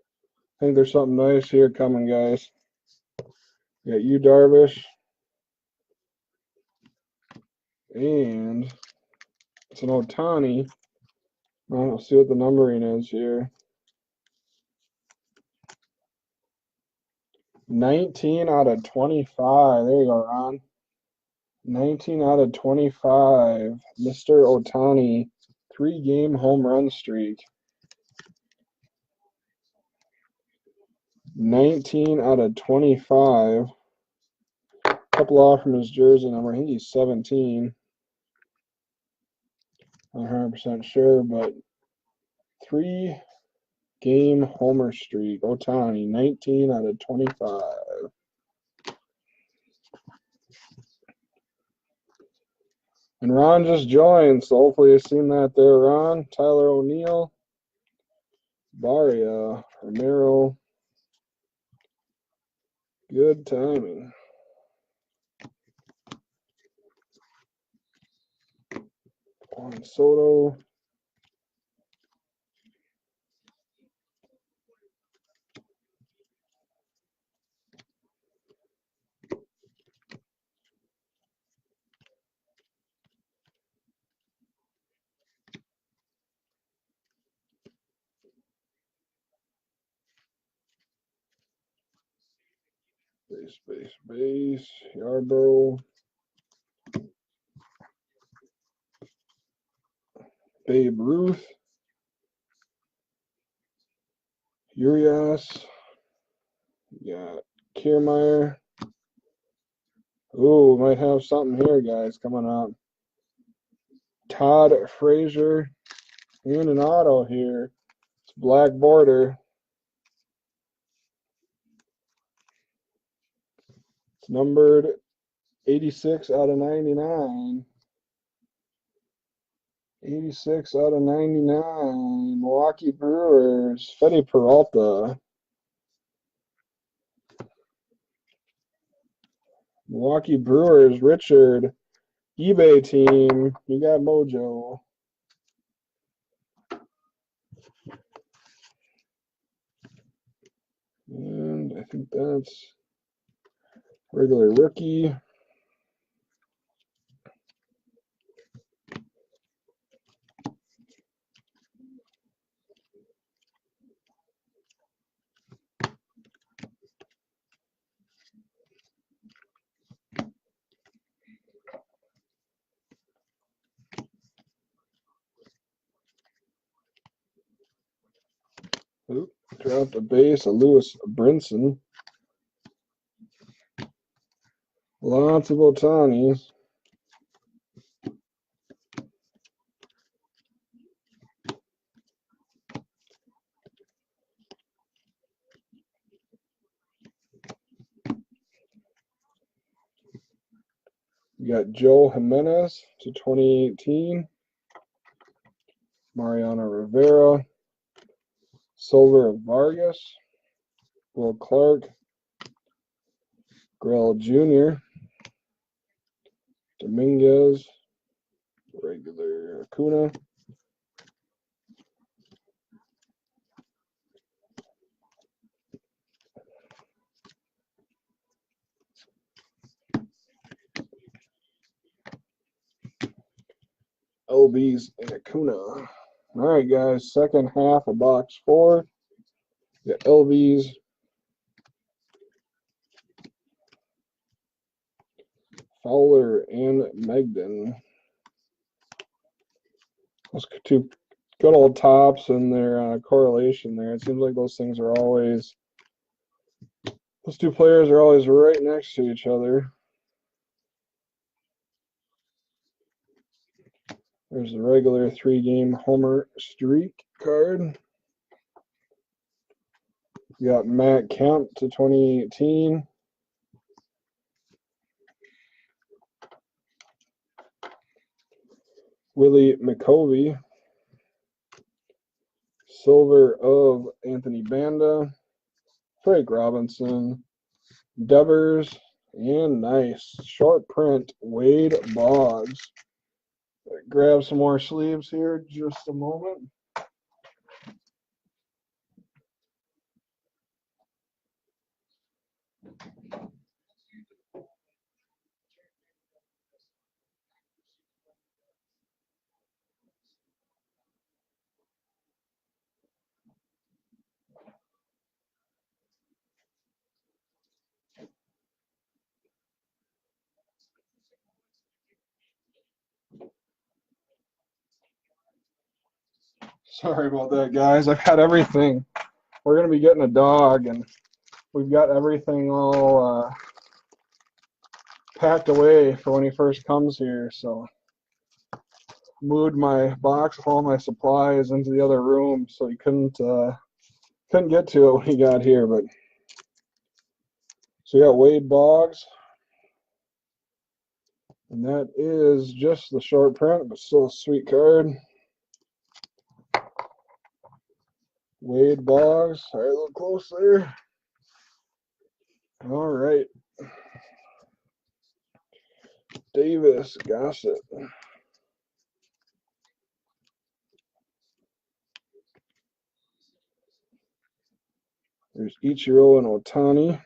I think there's something nice here coming, guys. We got Yu Darvish. And it's an Ohtani. I'll see what the numbering is here. 19 out of 25. There you go, Ron. 19 out of 25. Mr. Ohtani. 3-game home run streak. 19 out of 25. Couple off from his jersey number. I think he's 17. Not 100% sure, but 3-game homer streak. Ohtani, 19 out of 25. And Ron just joined, so hopefully you've seen that there, Ron. Tyler O'Neill, Baria, Romero. Good timing. Juan Soto. Base. Yarborough. Babe Ruth. Urias. Got Kiermaier. Ooh, might have something here, guys, coming up. Todd Frazier. And an auto here. It's black border. It's numbered 86 out of 99. 86 out of 99. Milwaukee Brewers. Fede Peralta. Milwaukee Brewers. Richard. eBay team. You got Mojo. And I think that's regular rookie. Oop, dropped a base, a Lewis Brinson. Lots of Ohtanis. We got Joe Jimenez to 2018. Mariano Rivera. Silver Vargas. Will Clark. Grell Jr. Dominguez. Regular Acuna. LB's and Acuna. All right, guys. Second half of box 4. We got LB's. Fowler and Megden. Those two good old tops and their correlation there. It seems like those things are always, those two players are always right next to each other. There's the regular 3-game homer streak card. We got Matt Kemp to 2018. Willie McCovey. Silver of Anthony Banda. Frank Robinson. Devers. And nice short print Wade Boggs. Grab some more sleeves here just a moment. Sorry about that, guys. I've got everything. We're going to be getting a dog, and we've got everything all packed away for when he first comes here. So moved my box with all my supplies into the other room, so he couldn't get to it when he got here. But so we got Wade Boggs, and that is just the short print, but still a sweet card. Wade Boggs. All right, look close there. All right. Davis Gossett. There's Ichiro and Otani.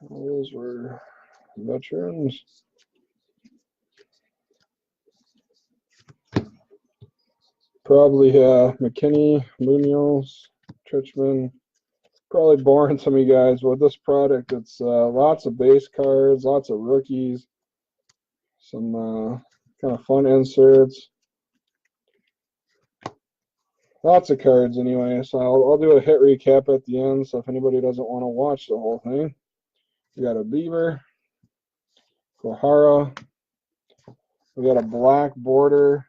Those were veterans. Probably McKinney, Munoz, Trichman. Probably boring some of you guys with this product. It's lots of base cards, lots of rookies, some kind of fun inserts. Lots of cards anyway, so I'll do a hit recap at the end, so if anybody doesn't want to watch the whole thing. We got a Beaver, Kohara. We got a black border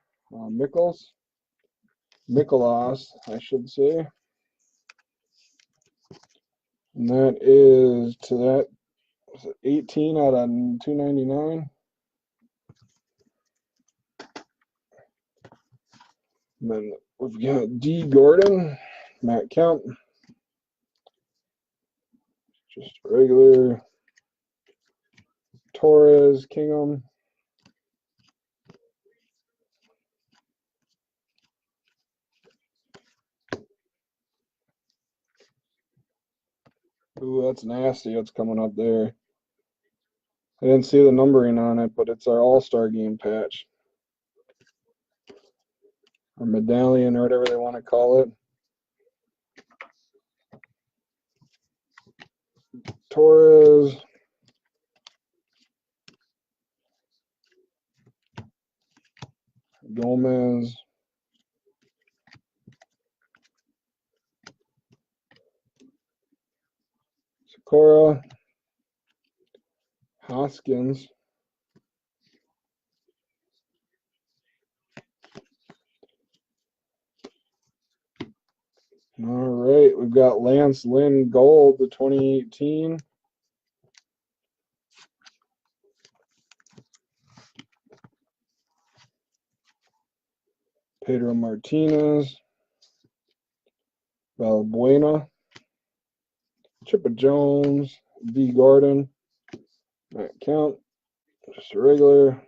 Mikolas, I should say. And that is to that 18 out of 299. And then we've got D. Gordon, Matt Kemp, just regular Torres, Kingham. Ooh, that's nasty. What's coming up there? I didn't see the numbering on it, but it's our All-Star Game patch. Or medallion, or whatever they want to call it. Torres. Gomez. Sakura. Hoskins. All right, we've got Lance Lynn Gold, the 2018. Pedro Martinez. Valbuena. Chipper Jones. D. Gordon. Matt Kemp. Just a regular.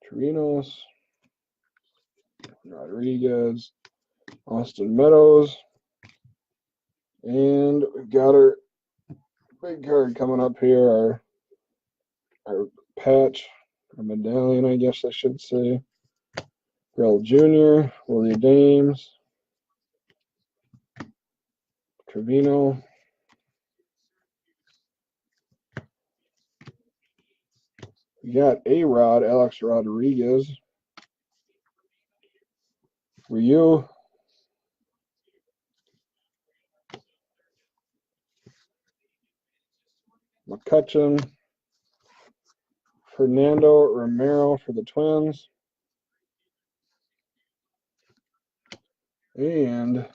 Trinos. Rodriguez. Austin Meadows. And we've got our big card coming up here, our patch, our medallion, I guess I should say. Grell Jr., Willie Dames, Trevino. We got A-Rod, Alex Rodriguez. Ryu. McCutcheon. Fernando Romero for the Twins. And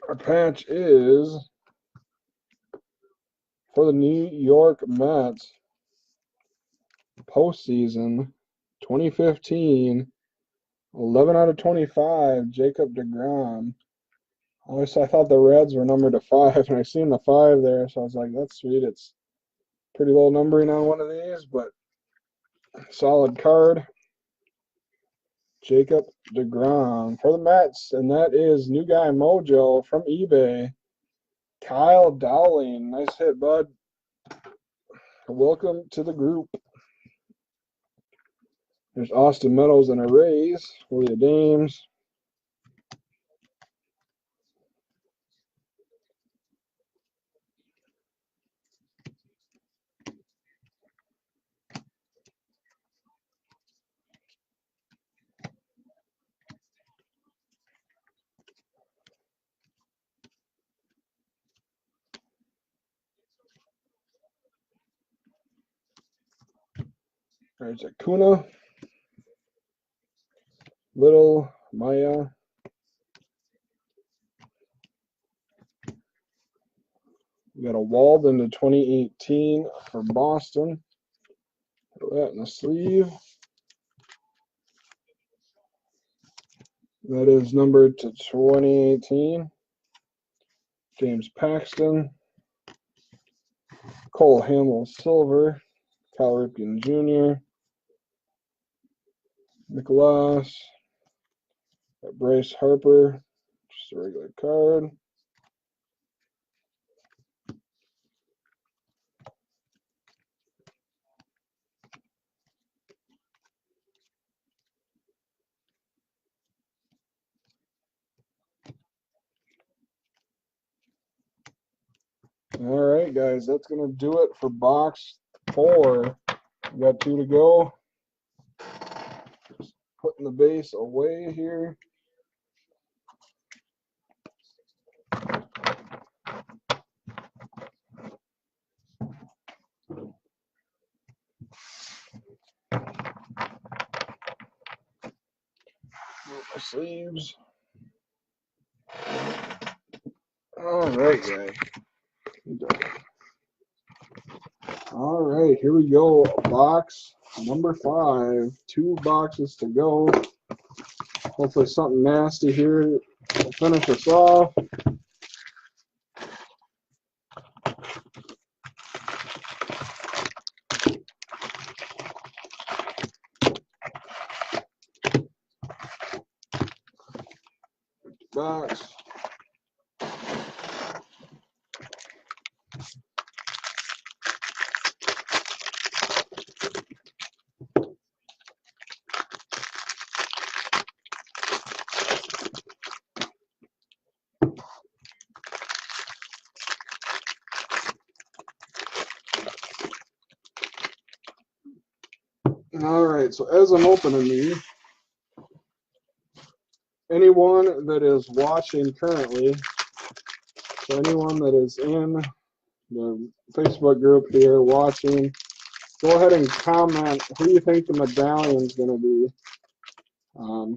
our patch is for the New York Mets. Postseason 2015. 11 out of 25, Jacob deGrom. I thought the Reds were numbered to 5, and I seen the 5 there, so I was like, that's sweet. It's pretty low numbering on one of these, but solid card. Jacob deGrom for the Mets, and that is new guy Mojo from eBay. Kyle Dowling. Nice hit, bud. Welcome to the group. There's Austin Meadows and a Rays. Willie Dames. There's Acuna. Little, Maya. We got a Walden to 2018 for Boston. Put that in the sleeve. That is numbered to 2018. James Paxton. Cole Hamels Silver. Cal Ripken Jr. Nicholas. Bryce Harper. Just a regular card. All right, guys, that's going to do it for box 4. We got 2 to go. Just putting the base away here. My sleeves. All right, guys. All right, here we go. Box number 5. 2 boxes to go. Hopefully something nasty here will finish us off. Box. All right, so as I'm opening these, anyone that is watching currently, so anyone that is in the Facebook group here watching, go ahead and comment who you think the medallion is going to be.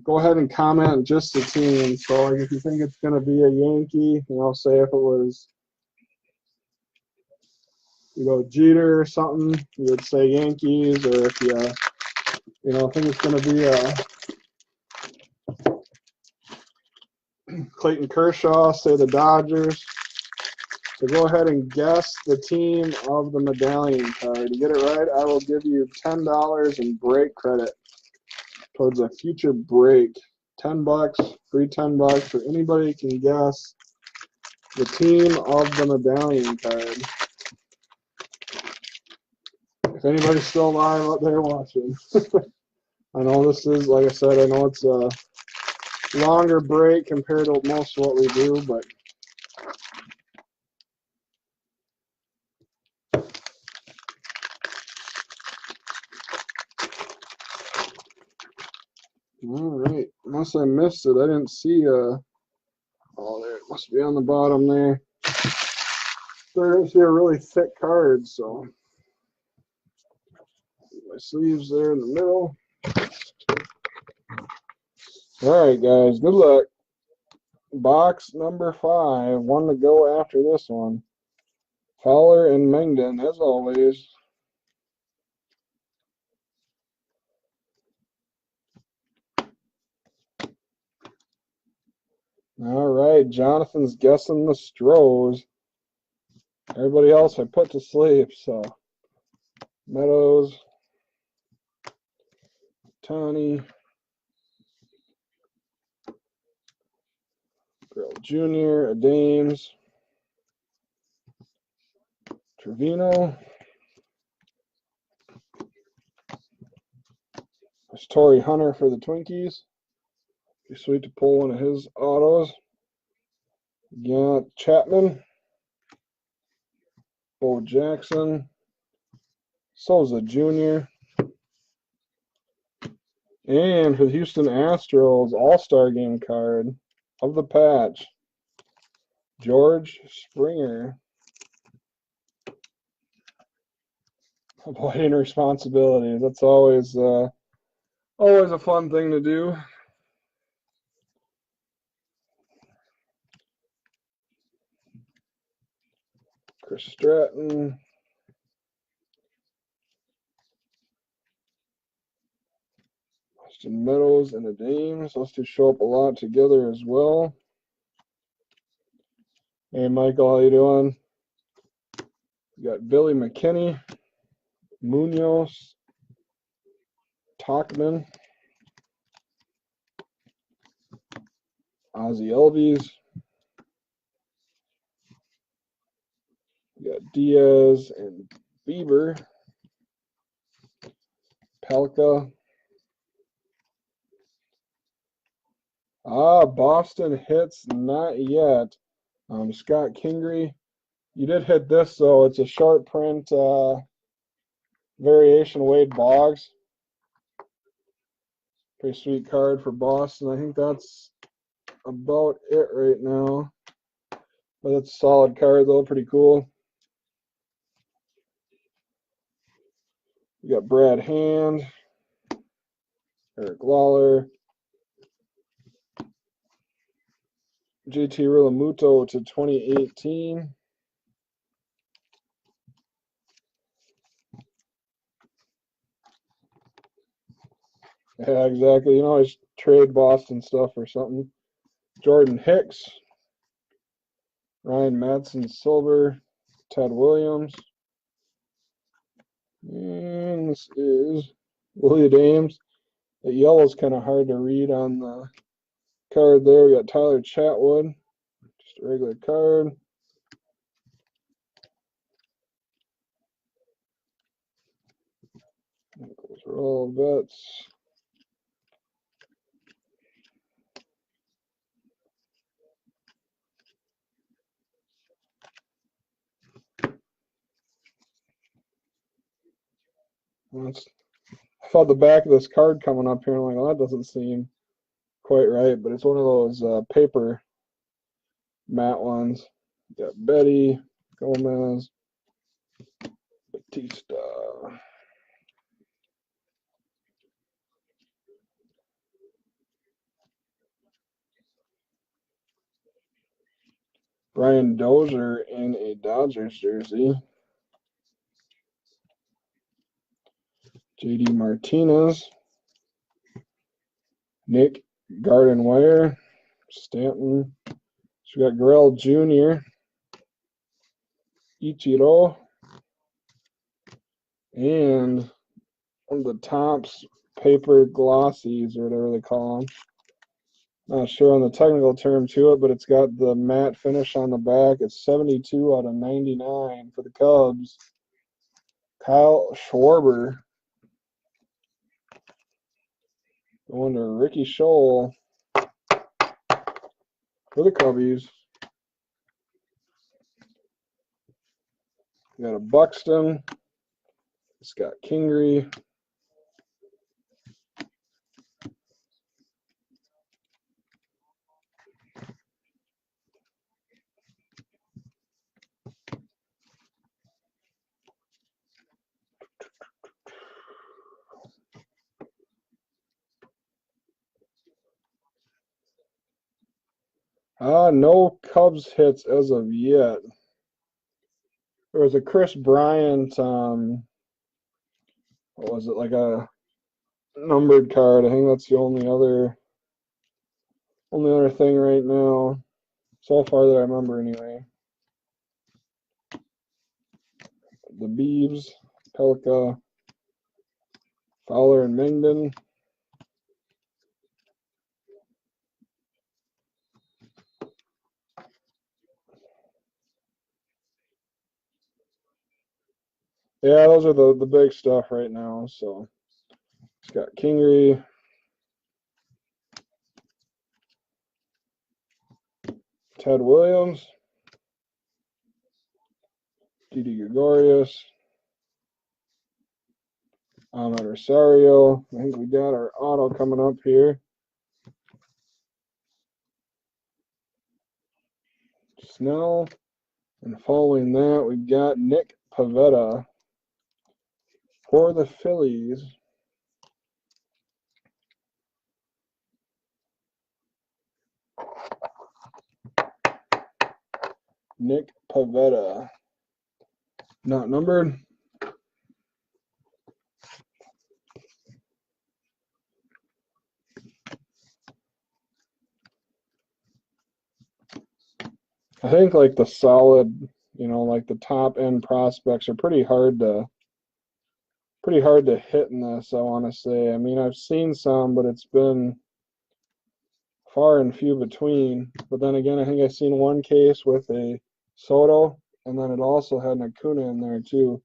Go ahead and comment just the team. So like if you think it's going to be a Yankee, say if it was, Jeter or something, you would say Yankees, or if you think it's going to be a Clayton Kershaw, say the Dodgers. So go ahead and guess the team of the medallion card. To get it right, I will give you $10 in break credit towards a future break. $10, free $10 for anybody who can guess the team of the medallion card. If anybody's still alive out there watching. I know this is, like I said, I know it's a longer break compared to most of what we do, but All right. Unless I missed it, I didn't see oh, there it must be on the bottom there. Starting to see a really thick card, so my sleeves there in the middle. All right, guys. Good luck. Box number 5. One to go after this one. Fowler and Mengden, as always. All right, Jonathan's guessing the Stros. Everybody else I put to sleep, so Meadows, Tony, Grill Jr., Adames, Trevino. There's Torrey Hunter for the Twinkies. Be sweet to pull one of his autos. Got Chapman, Bo Jackson, Souza Jr., and for the Houston Astros All-Star Game card of the patch, George Springer. Avoiding responsibilities. That's always a fun thing to do. Chris Stratton. Austin Meadows and the Dames. Those two show up a lot together as well. Hey, Michael, how you doing? We got Billy McKinney, Munoz, Tachman, Ozzie Albies. We got Diaz and Bieber, Palka. Boston hits not yet. Scott Kingery. You did hit this, though. It's a short print variation Wade Boggs. Pretty sweet card for Boston. I think that's about it right now. But it's a solid card, though. Pretty cool. We got Brad Hand, Eric Lawler, JT Realmuto to 2018. Yeah, exactly. You know, always trade Boston stuff or something. Jordan Hicks, Ryan Madsen Silver, Ted Williams. And this is Willie Dames. The yellow's kind of hard to read on the card there. We got Tyler Chatwood, just a regular card. Those are all vets. I thought the back of this card coming up here, I'm like, well, that doesn't seem quite right, but it's one of those paper matte ones. You got Betty, Gomez, Batista. Brian Dozier in a Dodgers jersey. JD Martinez. Nick Gardenwire. Stanton. So we got Grell Jr. Ichiro. And one of the Topps paper glossies or whatever they call them. Not sure on the technical term to it, but it's got the matte finish on the back. It's 72 out of 99 for the Cubs. Kyle Schwarber. Going to Ricky Scholl for the Cubbies. We got a Buxton. Scott Kingery. No Cubs hits as of yet. There was a Chris Bryant, what was it, like a numbered card. I think that's the only other thing right now, so far that I remember anyway. The Beavs, Pelka, Fowler, and Mengden. Yeah, those are the big stuff right now. So it's got Kingery, Ted Williams, Didi Gregorius, Ahmed Rosario. I think we got our auto coming up here. Snell. And following that, we've got Nick Pivetta for the Phillies. Nick Pivetta. Not numbered. I think like the solid, like the top end prospects are pretty hard to hit in this, I want to say. I mean, I've seen some, but it's been far and few between. But then again, I think I've seen one case with a Soto, and then it also had an Acuna in there too.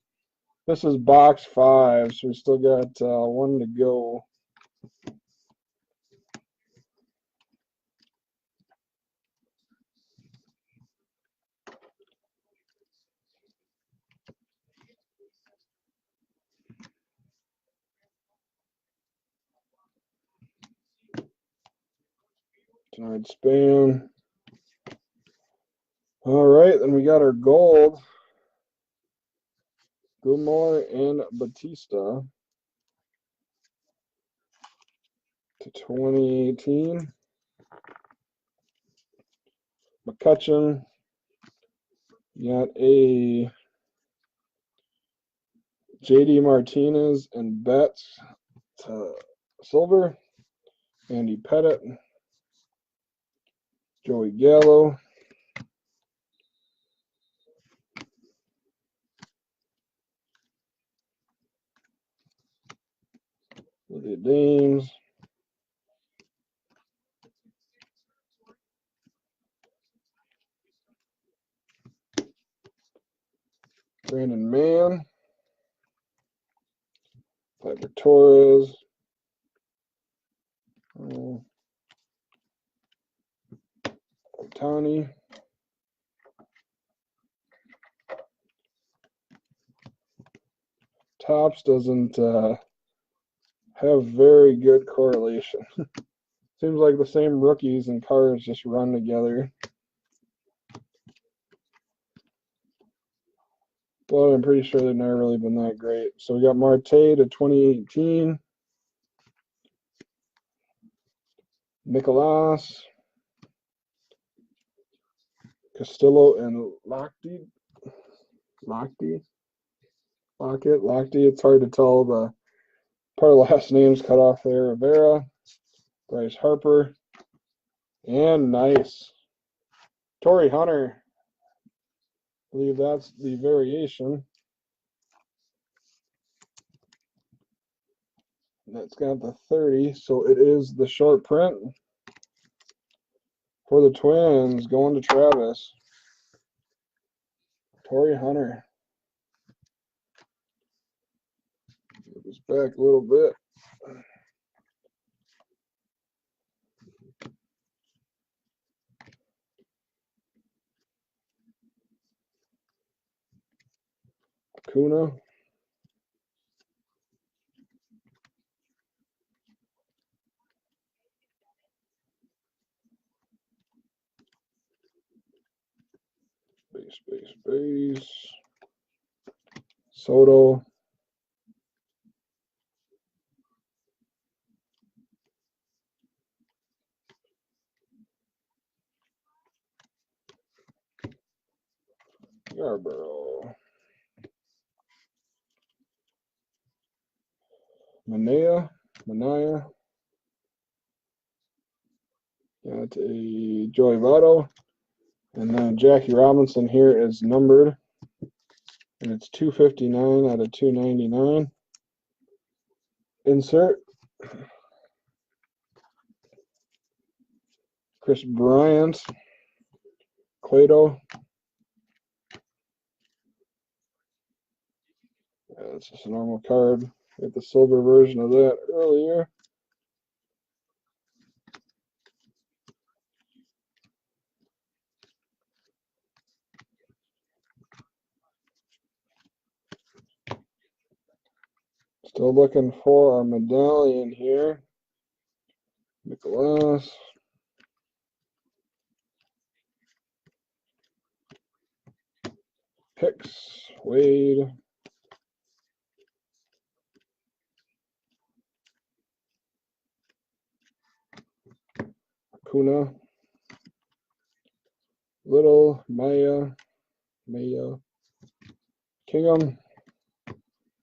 This is box 5, so we still got one to go. Denied spam. All right, then we got our gold. Gilmore and Batista to 2018. McCutcheon. Got a JD Martinez and Betts to silver. Andy Pettit. Joey Gallo. Lydia Dames. Brandon Mann. Piper Torres. Otani. Topps doesn't have very good correlation. Seems like the same rookies and cards just run together. But I'm pretty sure they've never really been that great. So we got Marte to 2018. Nicolas. Castillo and Lochte. It's hard to tell. The part of the last names cut off there. Rivera. Bryce Harper. And nice. Torrey Hunter. I believe that's the variation. That's got the 30, so it is the short print for the Twins going to Travis. Torrey Hunter. Move this back a little bit. Acuna. Base. Soto. Scarborough. Mania. Got a Joey Votto. And then Jackie Robinson here is numbered. And it's 259 out of 299. Insert. Chris Bryant. Cueto. It's just a normal card. Got the silver version of that earlier. Still looking for our medallion here. Nicholas. Hicks. Wade. Acuna. Little. Maya. Kingham.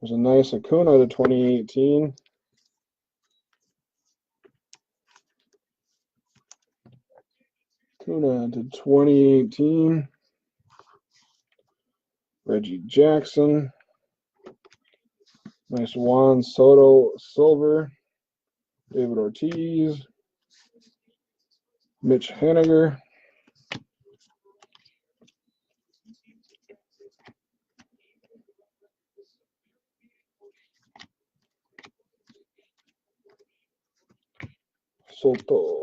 There's a nice Acuna to 2018. Acuna to 2018. Reggie Jackson. Nice Juan Soto silver. David Ortiz. Mitch Haniger. Soto.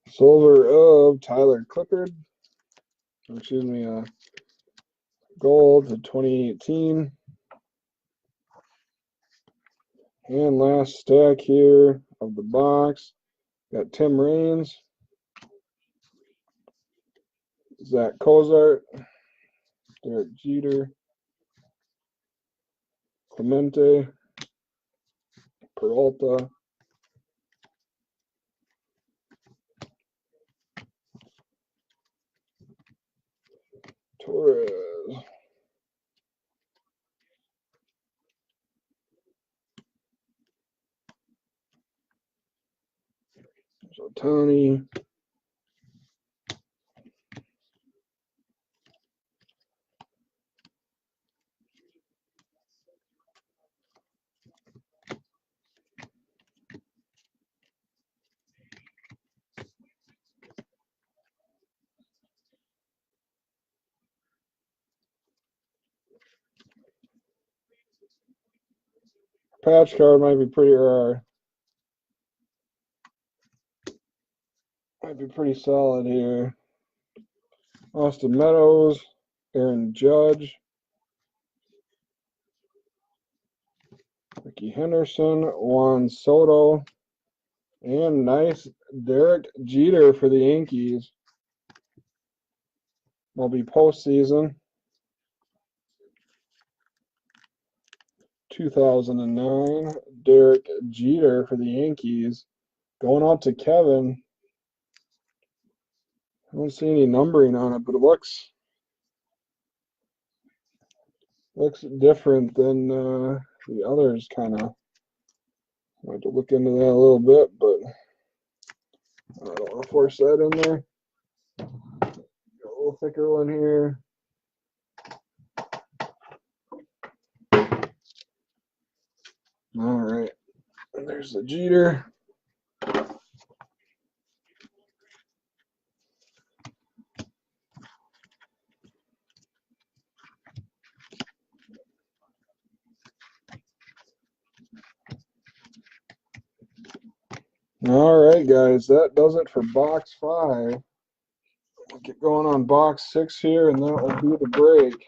Silver of Tyler Clippard. Excuse me, gold to 2018. And last stack here of the box. Got Tim Raines. Zach Cozart. Derek Jeter. Clemente. Peralta. Torres. Ohtani. Patch card might be pretty rare. Might be pretty solid here. Austin Meadows, Aaron Judge, Ricky Henderson, Juan Soto, and nice Derek Jeter for the Yankees. Will be postseason. 2009, Derek Jeter for the Yankees. Going out to Kevin. I don't see any numbering on it, but it looks different than the others, kind of. I have to look into that a little bit, but I don't want to force that in there. Got a little thicker one here. All right, and there's the Jeter. All right, guys, that does it for box 5. Get going on box 6 here, and then it will be the break.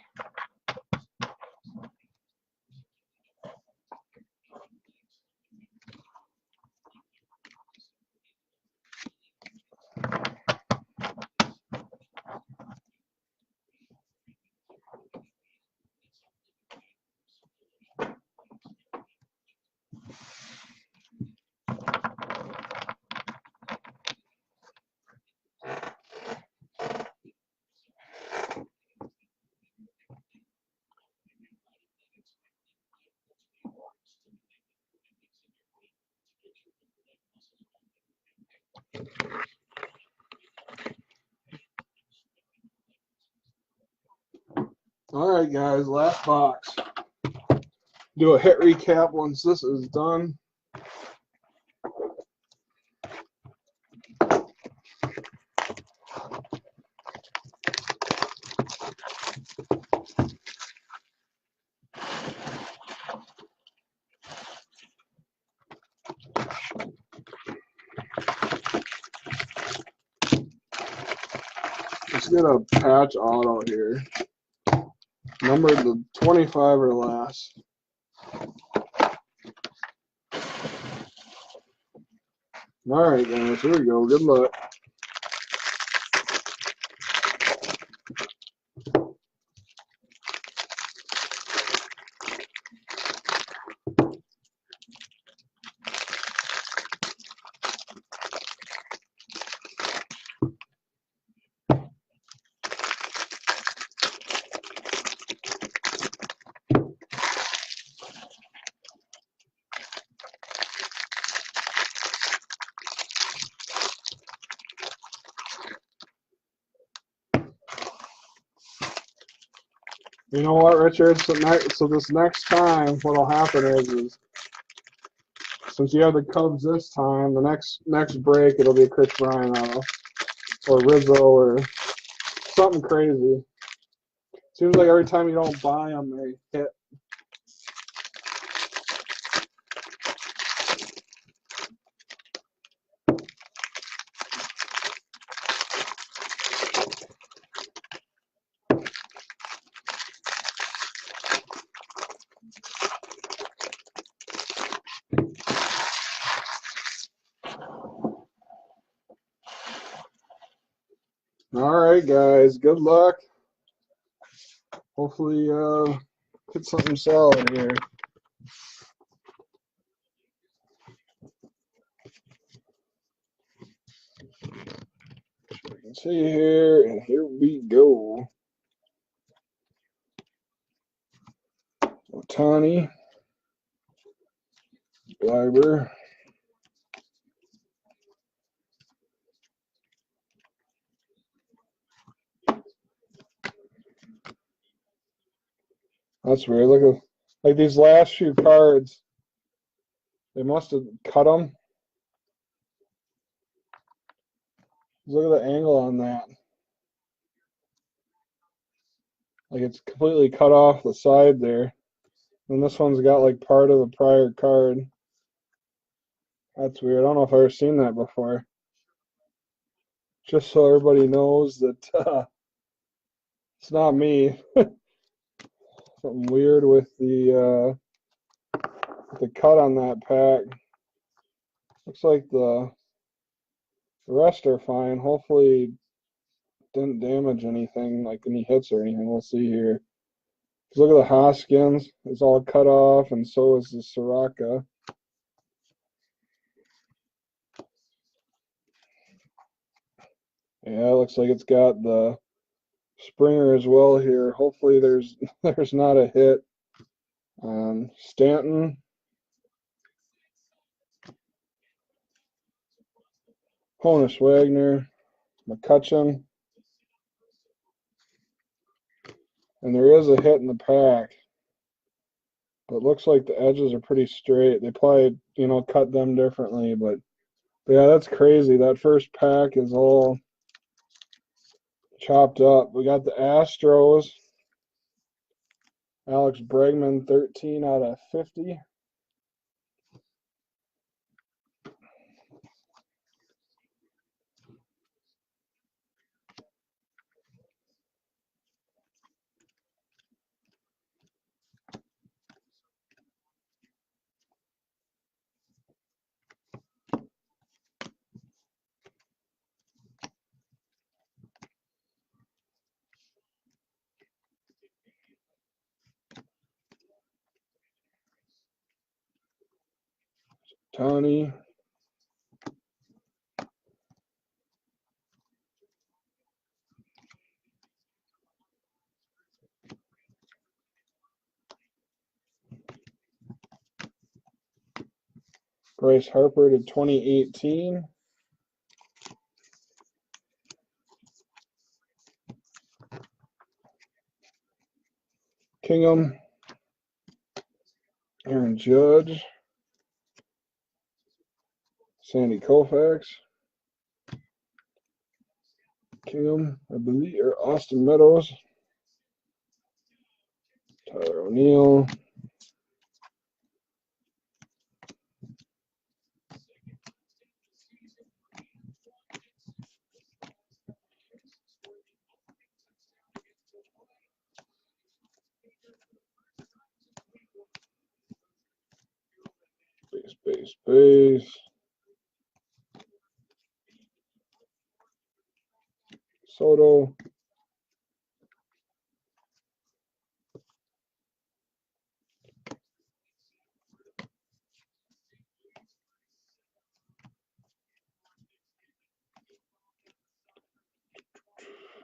All right, guys, last box. Do a hit recap once this is done. Let's get a patch auto here. Numbered to 25 or less. All right, guys, here we go. Good luck. You know what, Richard? So this next time, what'll happen is since you have the Cubs this time, the next break it'll be a Chris Bryant auto, or Rizzo, or something crazy. Seems like every time you don't buy them, they hit. All right, guys. Good luck. Hopefully, get something solid here. You can see here, and here we go. Ohtani, Gleiber, that's weird. Look at like these last few cards. They must have cut them. Look at the angle on that. Like it's completely cut off the side there. And this one's got like part of the prior card. That's weird. I don't know if I've ever seen that before. Just so everybody knows that it's not me. Something weird with the cut on that pack. Looks like the rest are fine. Hopefully didn't damage anything, like any hits or anything. We'll see here. Look at the Hoskins. It's all cut off, and so is the Soraka. Yeah, it looks like it's got the Springer as well here. Hopefully there's not a hit on Stanton. Honus Wagner, McCutchen. And there is a hit in the pack. But it looks like the edges are pretty straight. They probably, cut them differently. But yeah, that's crazy. That first pack is all chopped up. We got the Astros. Alex Bregman, 13 out of 50. Tony. Bryce Harper to 2018. Kingham. Aaron Judge. Sandy Koufax. Kingham, I believe, or Austin Meadows. Tyler O'Neill. Base. Soto.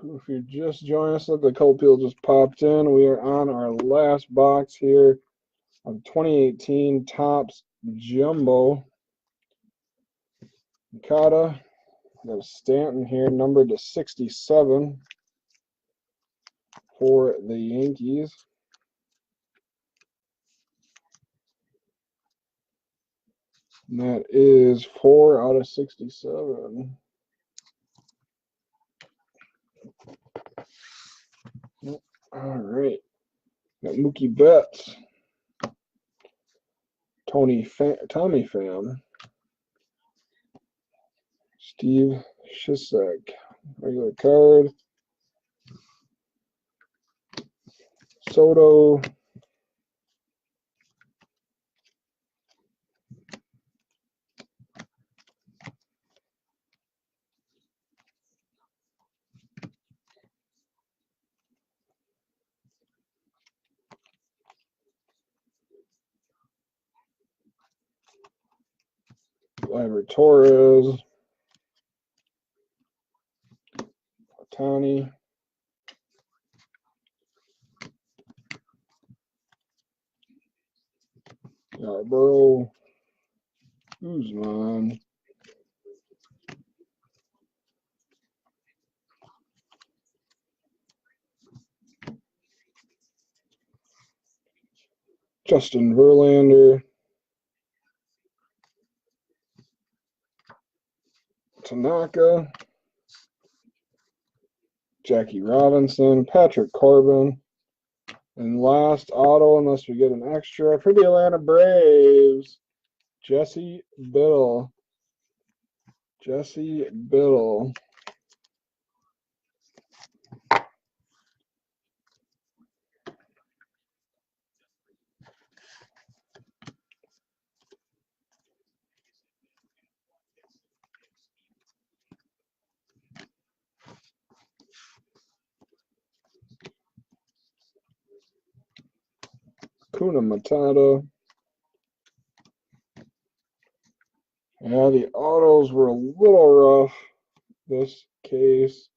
If you just joined us, look, a couple people just popped in. We are on our last box here of 2018 Topps Jumbo. Mikata. Got a Stanton here, numbered to 67 for the Yankees. And that is 4 out of 67. All right. Got Mookie Betts. Tommy Pham. Steve Cishek. Regular card. Soto. Gleyber Torres. Ohtani. Yarborough. Guzman. Justin Verlander. Tanaka. Jackie Robinson. Patrick Corbin. And last auto, unless we get an extra, for the Atlanta Braves, Jesse Biddle. Jesse Biddle. Kuna Matata. Yeah, the autos were a little rough this case.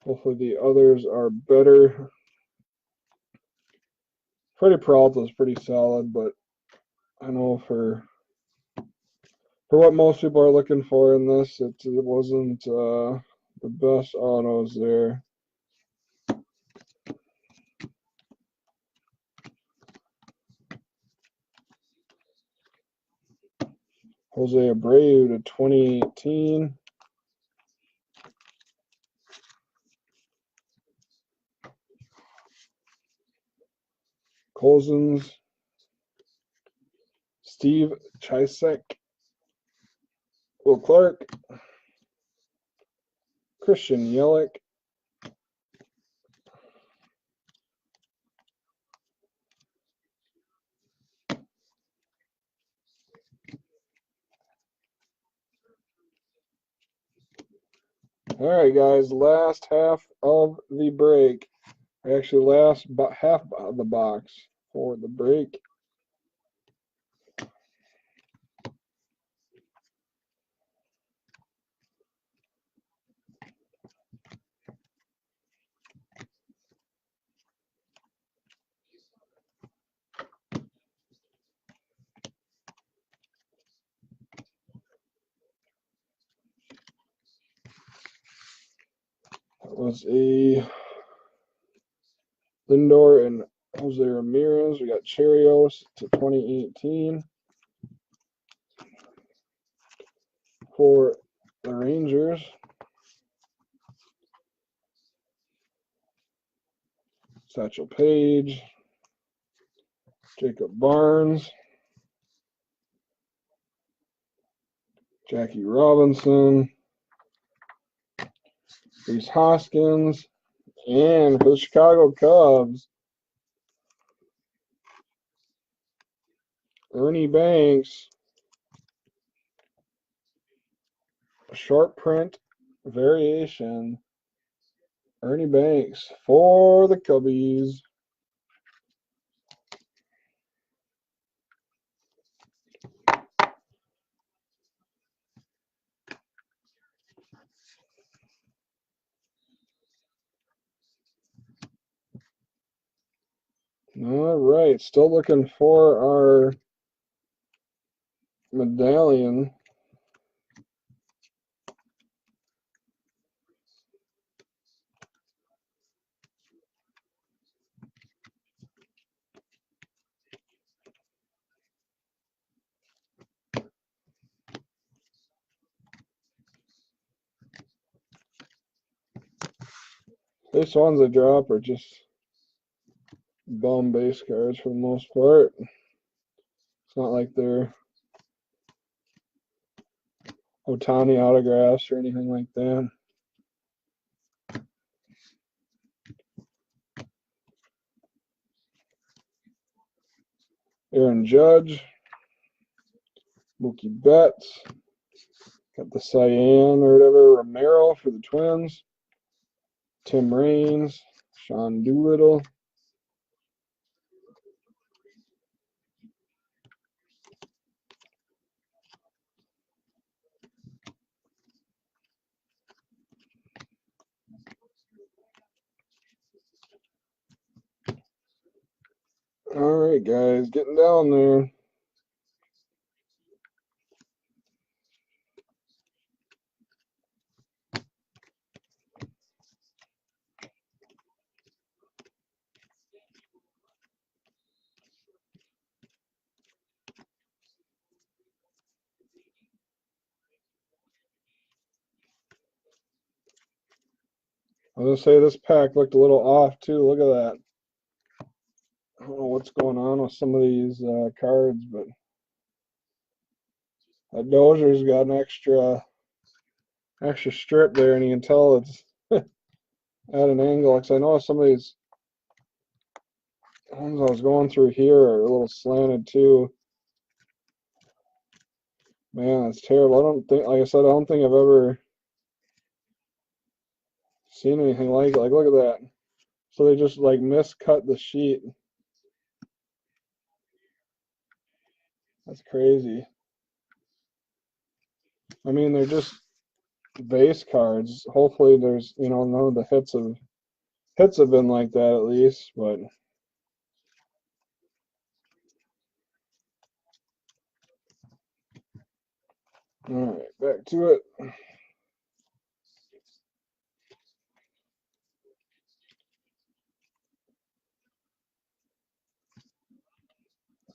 Hopefully the others are better. Freddie Peralta is pretty solid, but I know for what most people are looking for in this, it wasn't the best autos there. Jose Abreu to 2018. Cousins. Steve Cishek. Will Clark. Christian Yelich. All right, guys, last half of the break. Actually, last half of the box for the break. was a Lindor and Jose Ramirez. We got Cherios to 2018 for the Rangers. Satchel Paige, Jacob Barnes, Jackie Robinson, Rhys Hoskins, and for the Chicago Cubs, Ernie Banks, short print variation, Ernie Banks for the Cubbies. All right, still looking for our medallion. These ones I drop are just bum base cards for the most part. It's not like they're Ohtani autographs or anything like that. Aaron Judge, Mookie Betts, got the Cyan or whatever, Romero for the Twins, Tim Raines, Sean Doolittle, all right, guys, getting down there. I was gonna say this pack looked a little off too. Look at that. I don't know what's going on with some of these cards, but that Dozier's got an extra strip there, and you can tell it's at an angle. Because I know some of these ones I was going through here are a little slanted too. Man, that's terrible. I don't think, like I said, I don't think I've ever seen anything like it. Like, look at that. So they just like miscut the sheet. That's crazy. I mean, they're just base cards. Hopefully, there's none of the hits have been like that at least. But all right, back to it.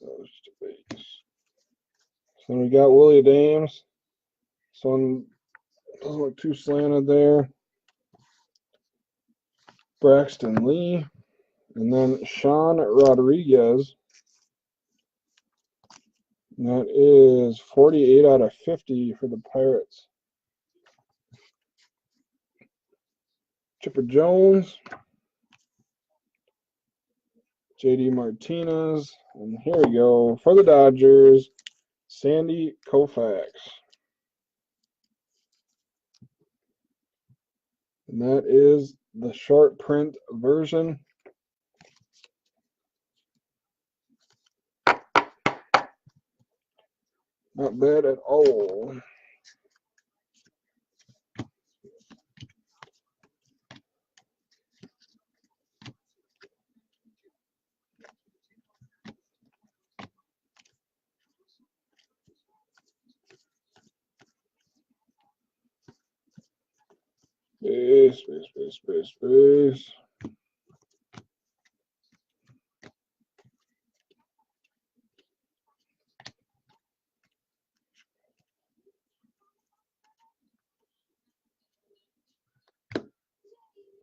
Those to base. So we got Willie Dames. This one doesn't look too slanted there. Braxton Lee. And then Sean Rodriguez. And that is 48 out of 50 for the Pirates. Chipper Jones. JD Martinez. And here we go for the Dodgers. Sandy Koufax. And that is the short print version. Not bad at all. Space, space, space, space, space.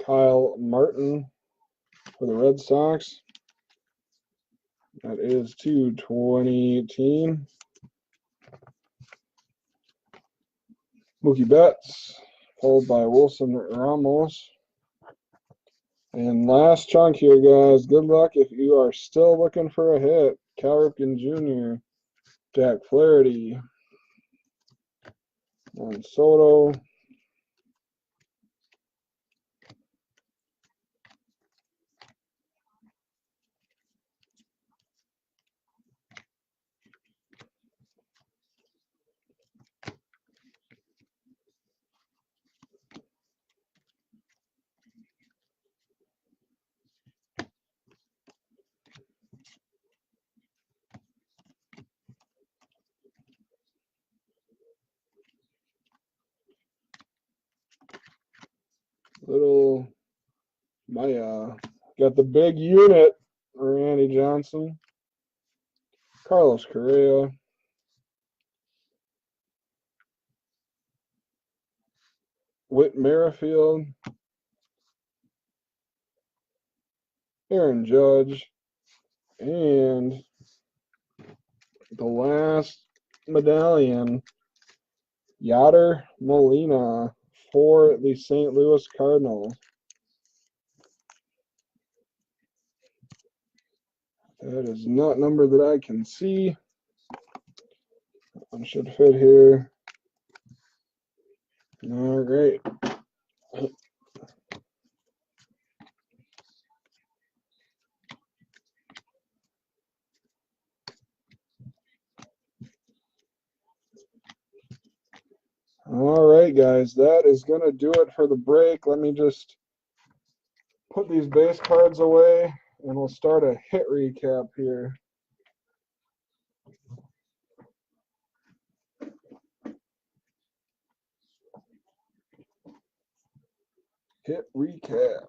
Kyle Martin for the Red Sox. That is to 2018. Mookie Betts, followed by Wilson Ramos. And last chunk here, guys. Good luck if you are still looking for a hit. Cal Ripken Jr., Jack Flaherty, Juan Soto, Little Maya. Got the big unit, Randy Johnson, Carlos Correa, Whit Merrifield, Aaron Judge, and the last medallion, Yadier Molina for the St. Louis Cardinals. That is not number that I can see. That one should fit here. All right. All right, guys, that is going to do it for the break. Let me just put these base cards away, and we'll start a hit recap here. Hit recap.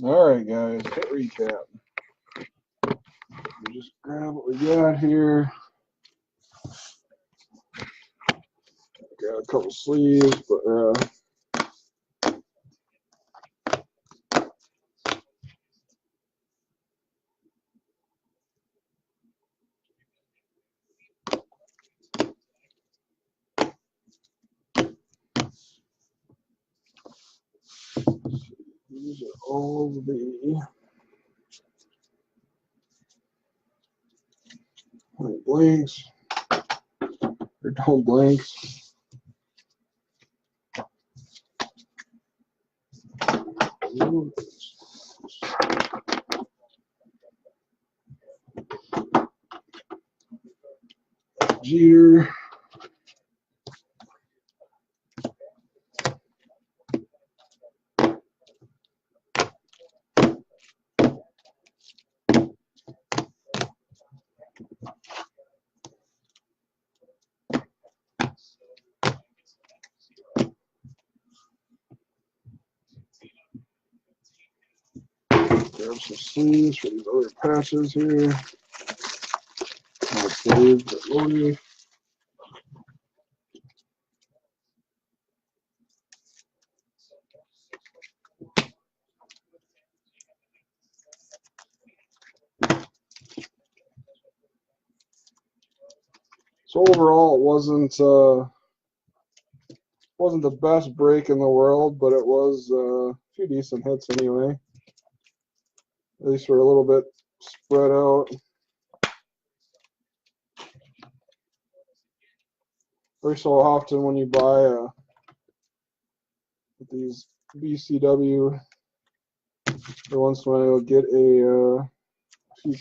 All right, guys, hit recap. We'll just grab what we got here. Got a couple sleeves, but these are all the blanks, or don't blanks. Jeter. Grab some sleeves for these other patches here. Not sleeves, but loading. So overall, it wasn't the best break in the world, but it was a few decent hits anyway. At least we're a little bit spread out. Every so often when you buy these BCW Every once in a while, you'll get a few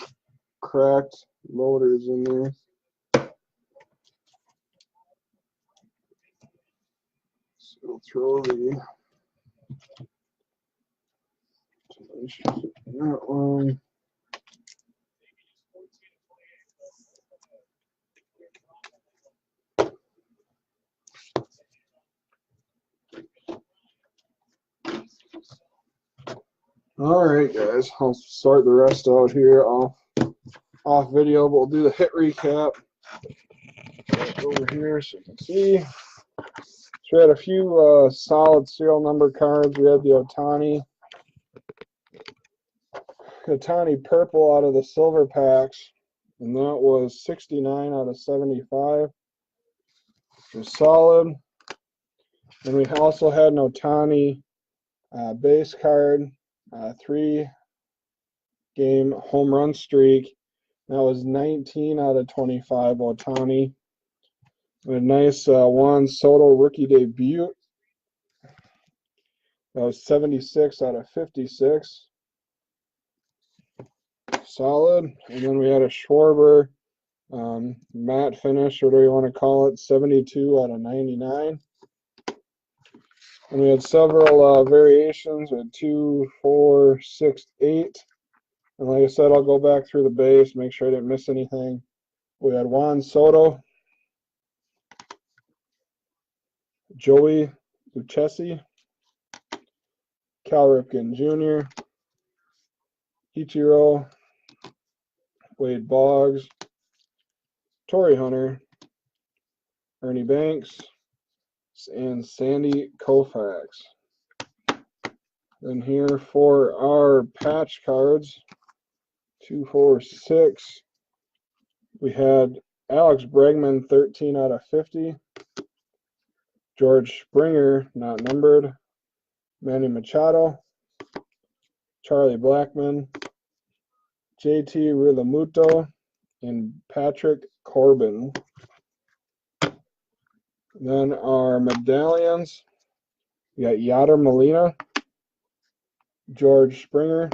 cracked loaders in there. So we'll throw that one. All right, guys, I'll start the rest out here off video, but we'll do the hit recap right over here so you can see. So we had a few solid serial number cards. We had the Ohtani purple out of the silver packs, and that was 69 out of 75, which was solid. And we also had an Ohtani base card, 3-game home run streak. That was 19 out of 25 Ohtani. A nice Juan Soto rookie debut. That was 76 out of 56. Solid. And then we had a Schwarber matte finish, or whatever you want to call it, 72 out of 99. And we had several variations. We had 2, 4, 6, 8. And like I said, I'll go back through the base, make sure I didn't miss anything. We had Juan Soto, Joey Lucchesi, Cal Ripken Jr., Ichiro, Wade Boggs, Torrey Hunter, Ernie Banks, and Sandy Koufax. Then here for our patch cards, 2, 4, 6, we had Alex Bregman, 13 out of 50. George Springer, not numbered. Manny Machado, Charlie Blackmon, JT Realmuto, and Patrick Corbin. Then our medallions, we got Yadier Molina, George Springer,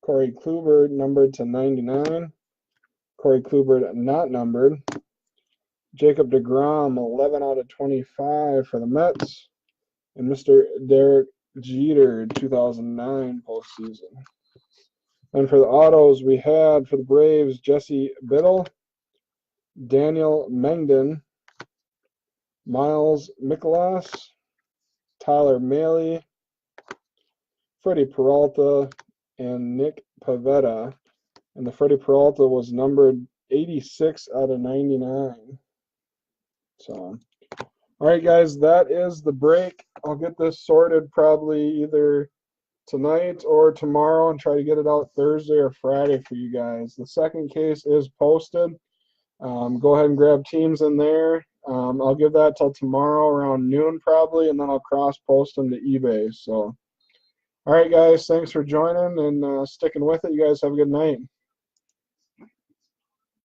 Corey Kluber numbered to 99, Corey Kluber not numbered, Jacob deGrom 11 out of 25 for the Mets, and Mr. Derek Jeter 2009 postseason. And for the autos, we had for the Braves Jesse Biddle, Daniel Mengden, Miles Mikolas, Tyler Mahle, Freddie Peralta, and Nick Pivetta. And the Freddie Peralta was numbered 86 out of 99. So, all right, guys, that is the break. I'll get this sorted probably either tonight or tomorrow and try to get it out Thursday or Friday for you guys. The second case is posted. Go ahead and grab teams in there. I'll give that till tomorrow around noon probably, and then I'll cross-post them to eBay. So, all right, guys, thanks for joining and sticking with it. You guys have a good night.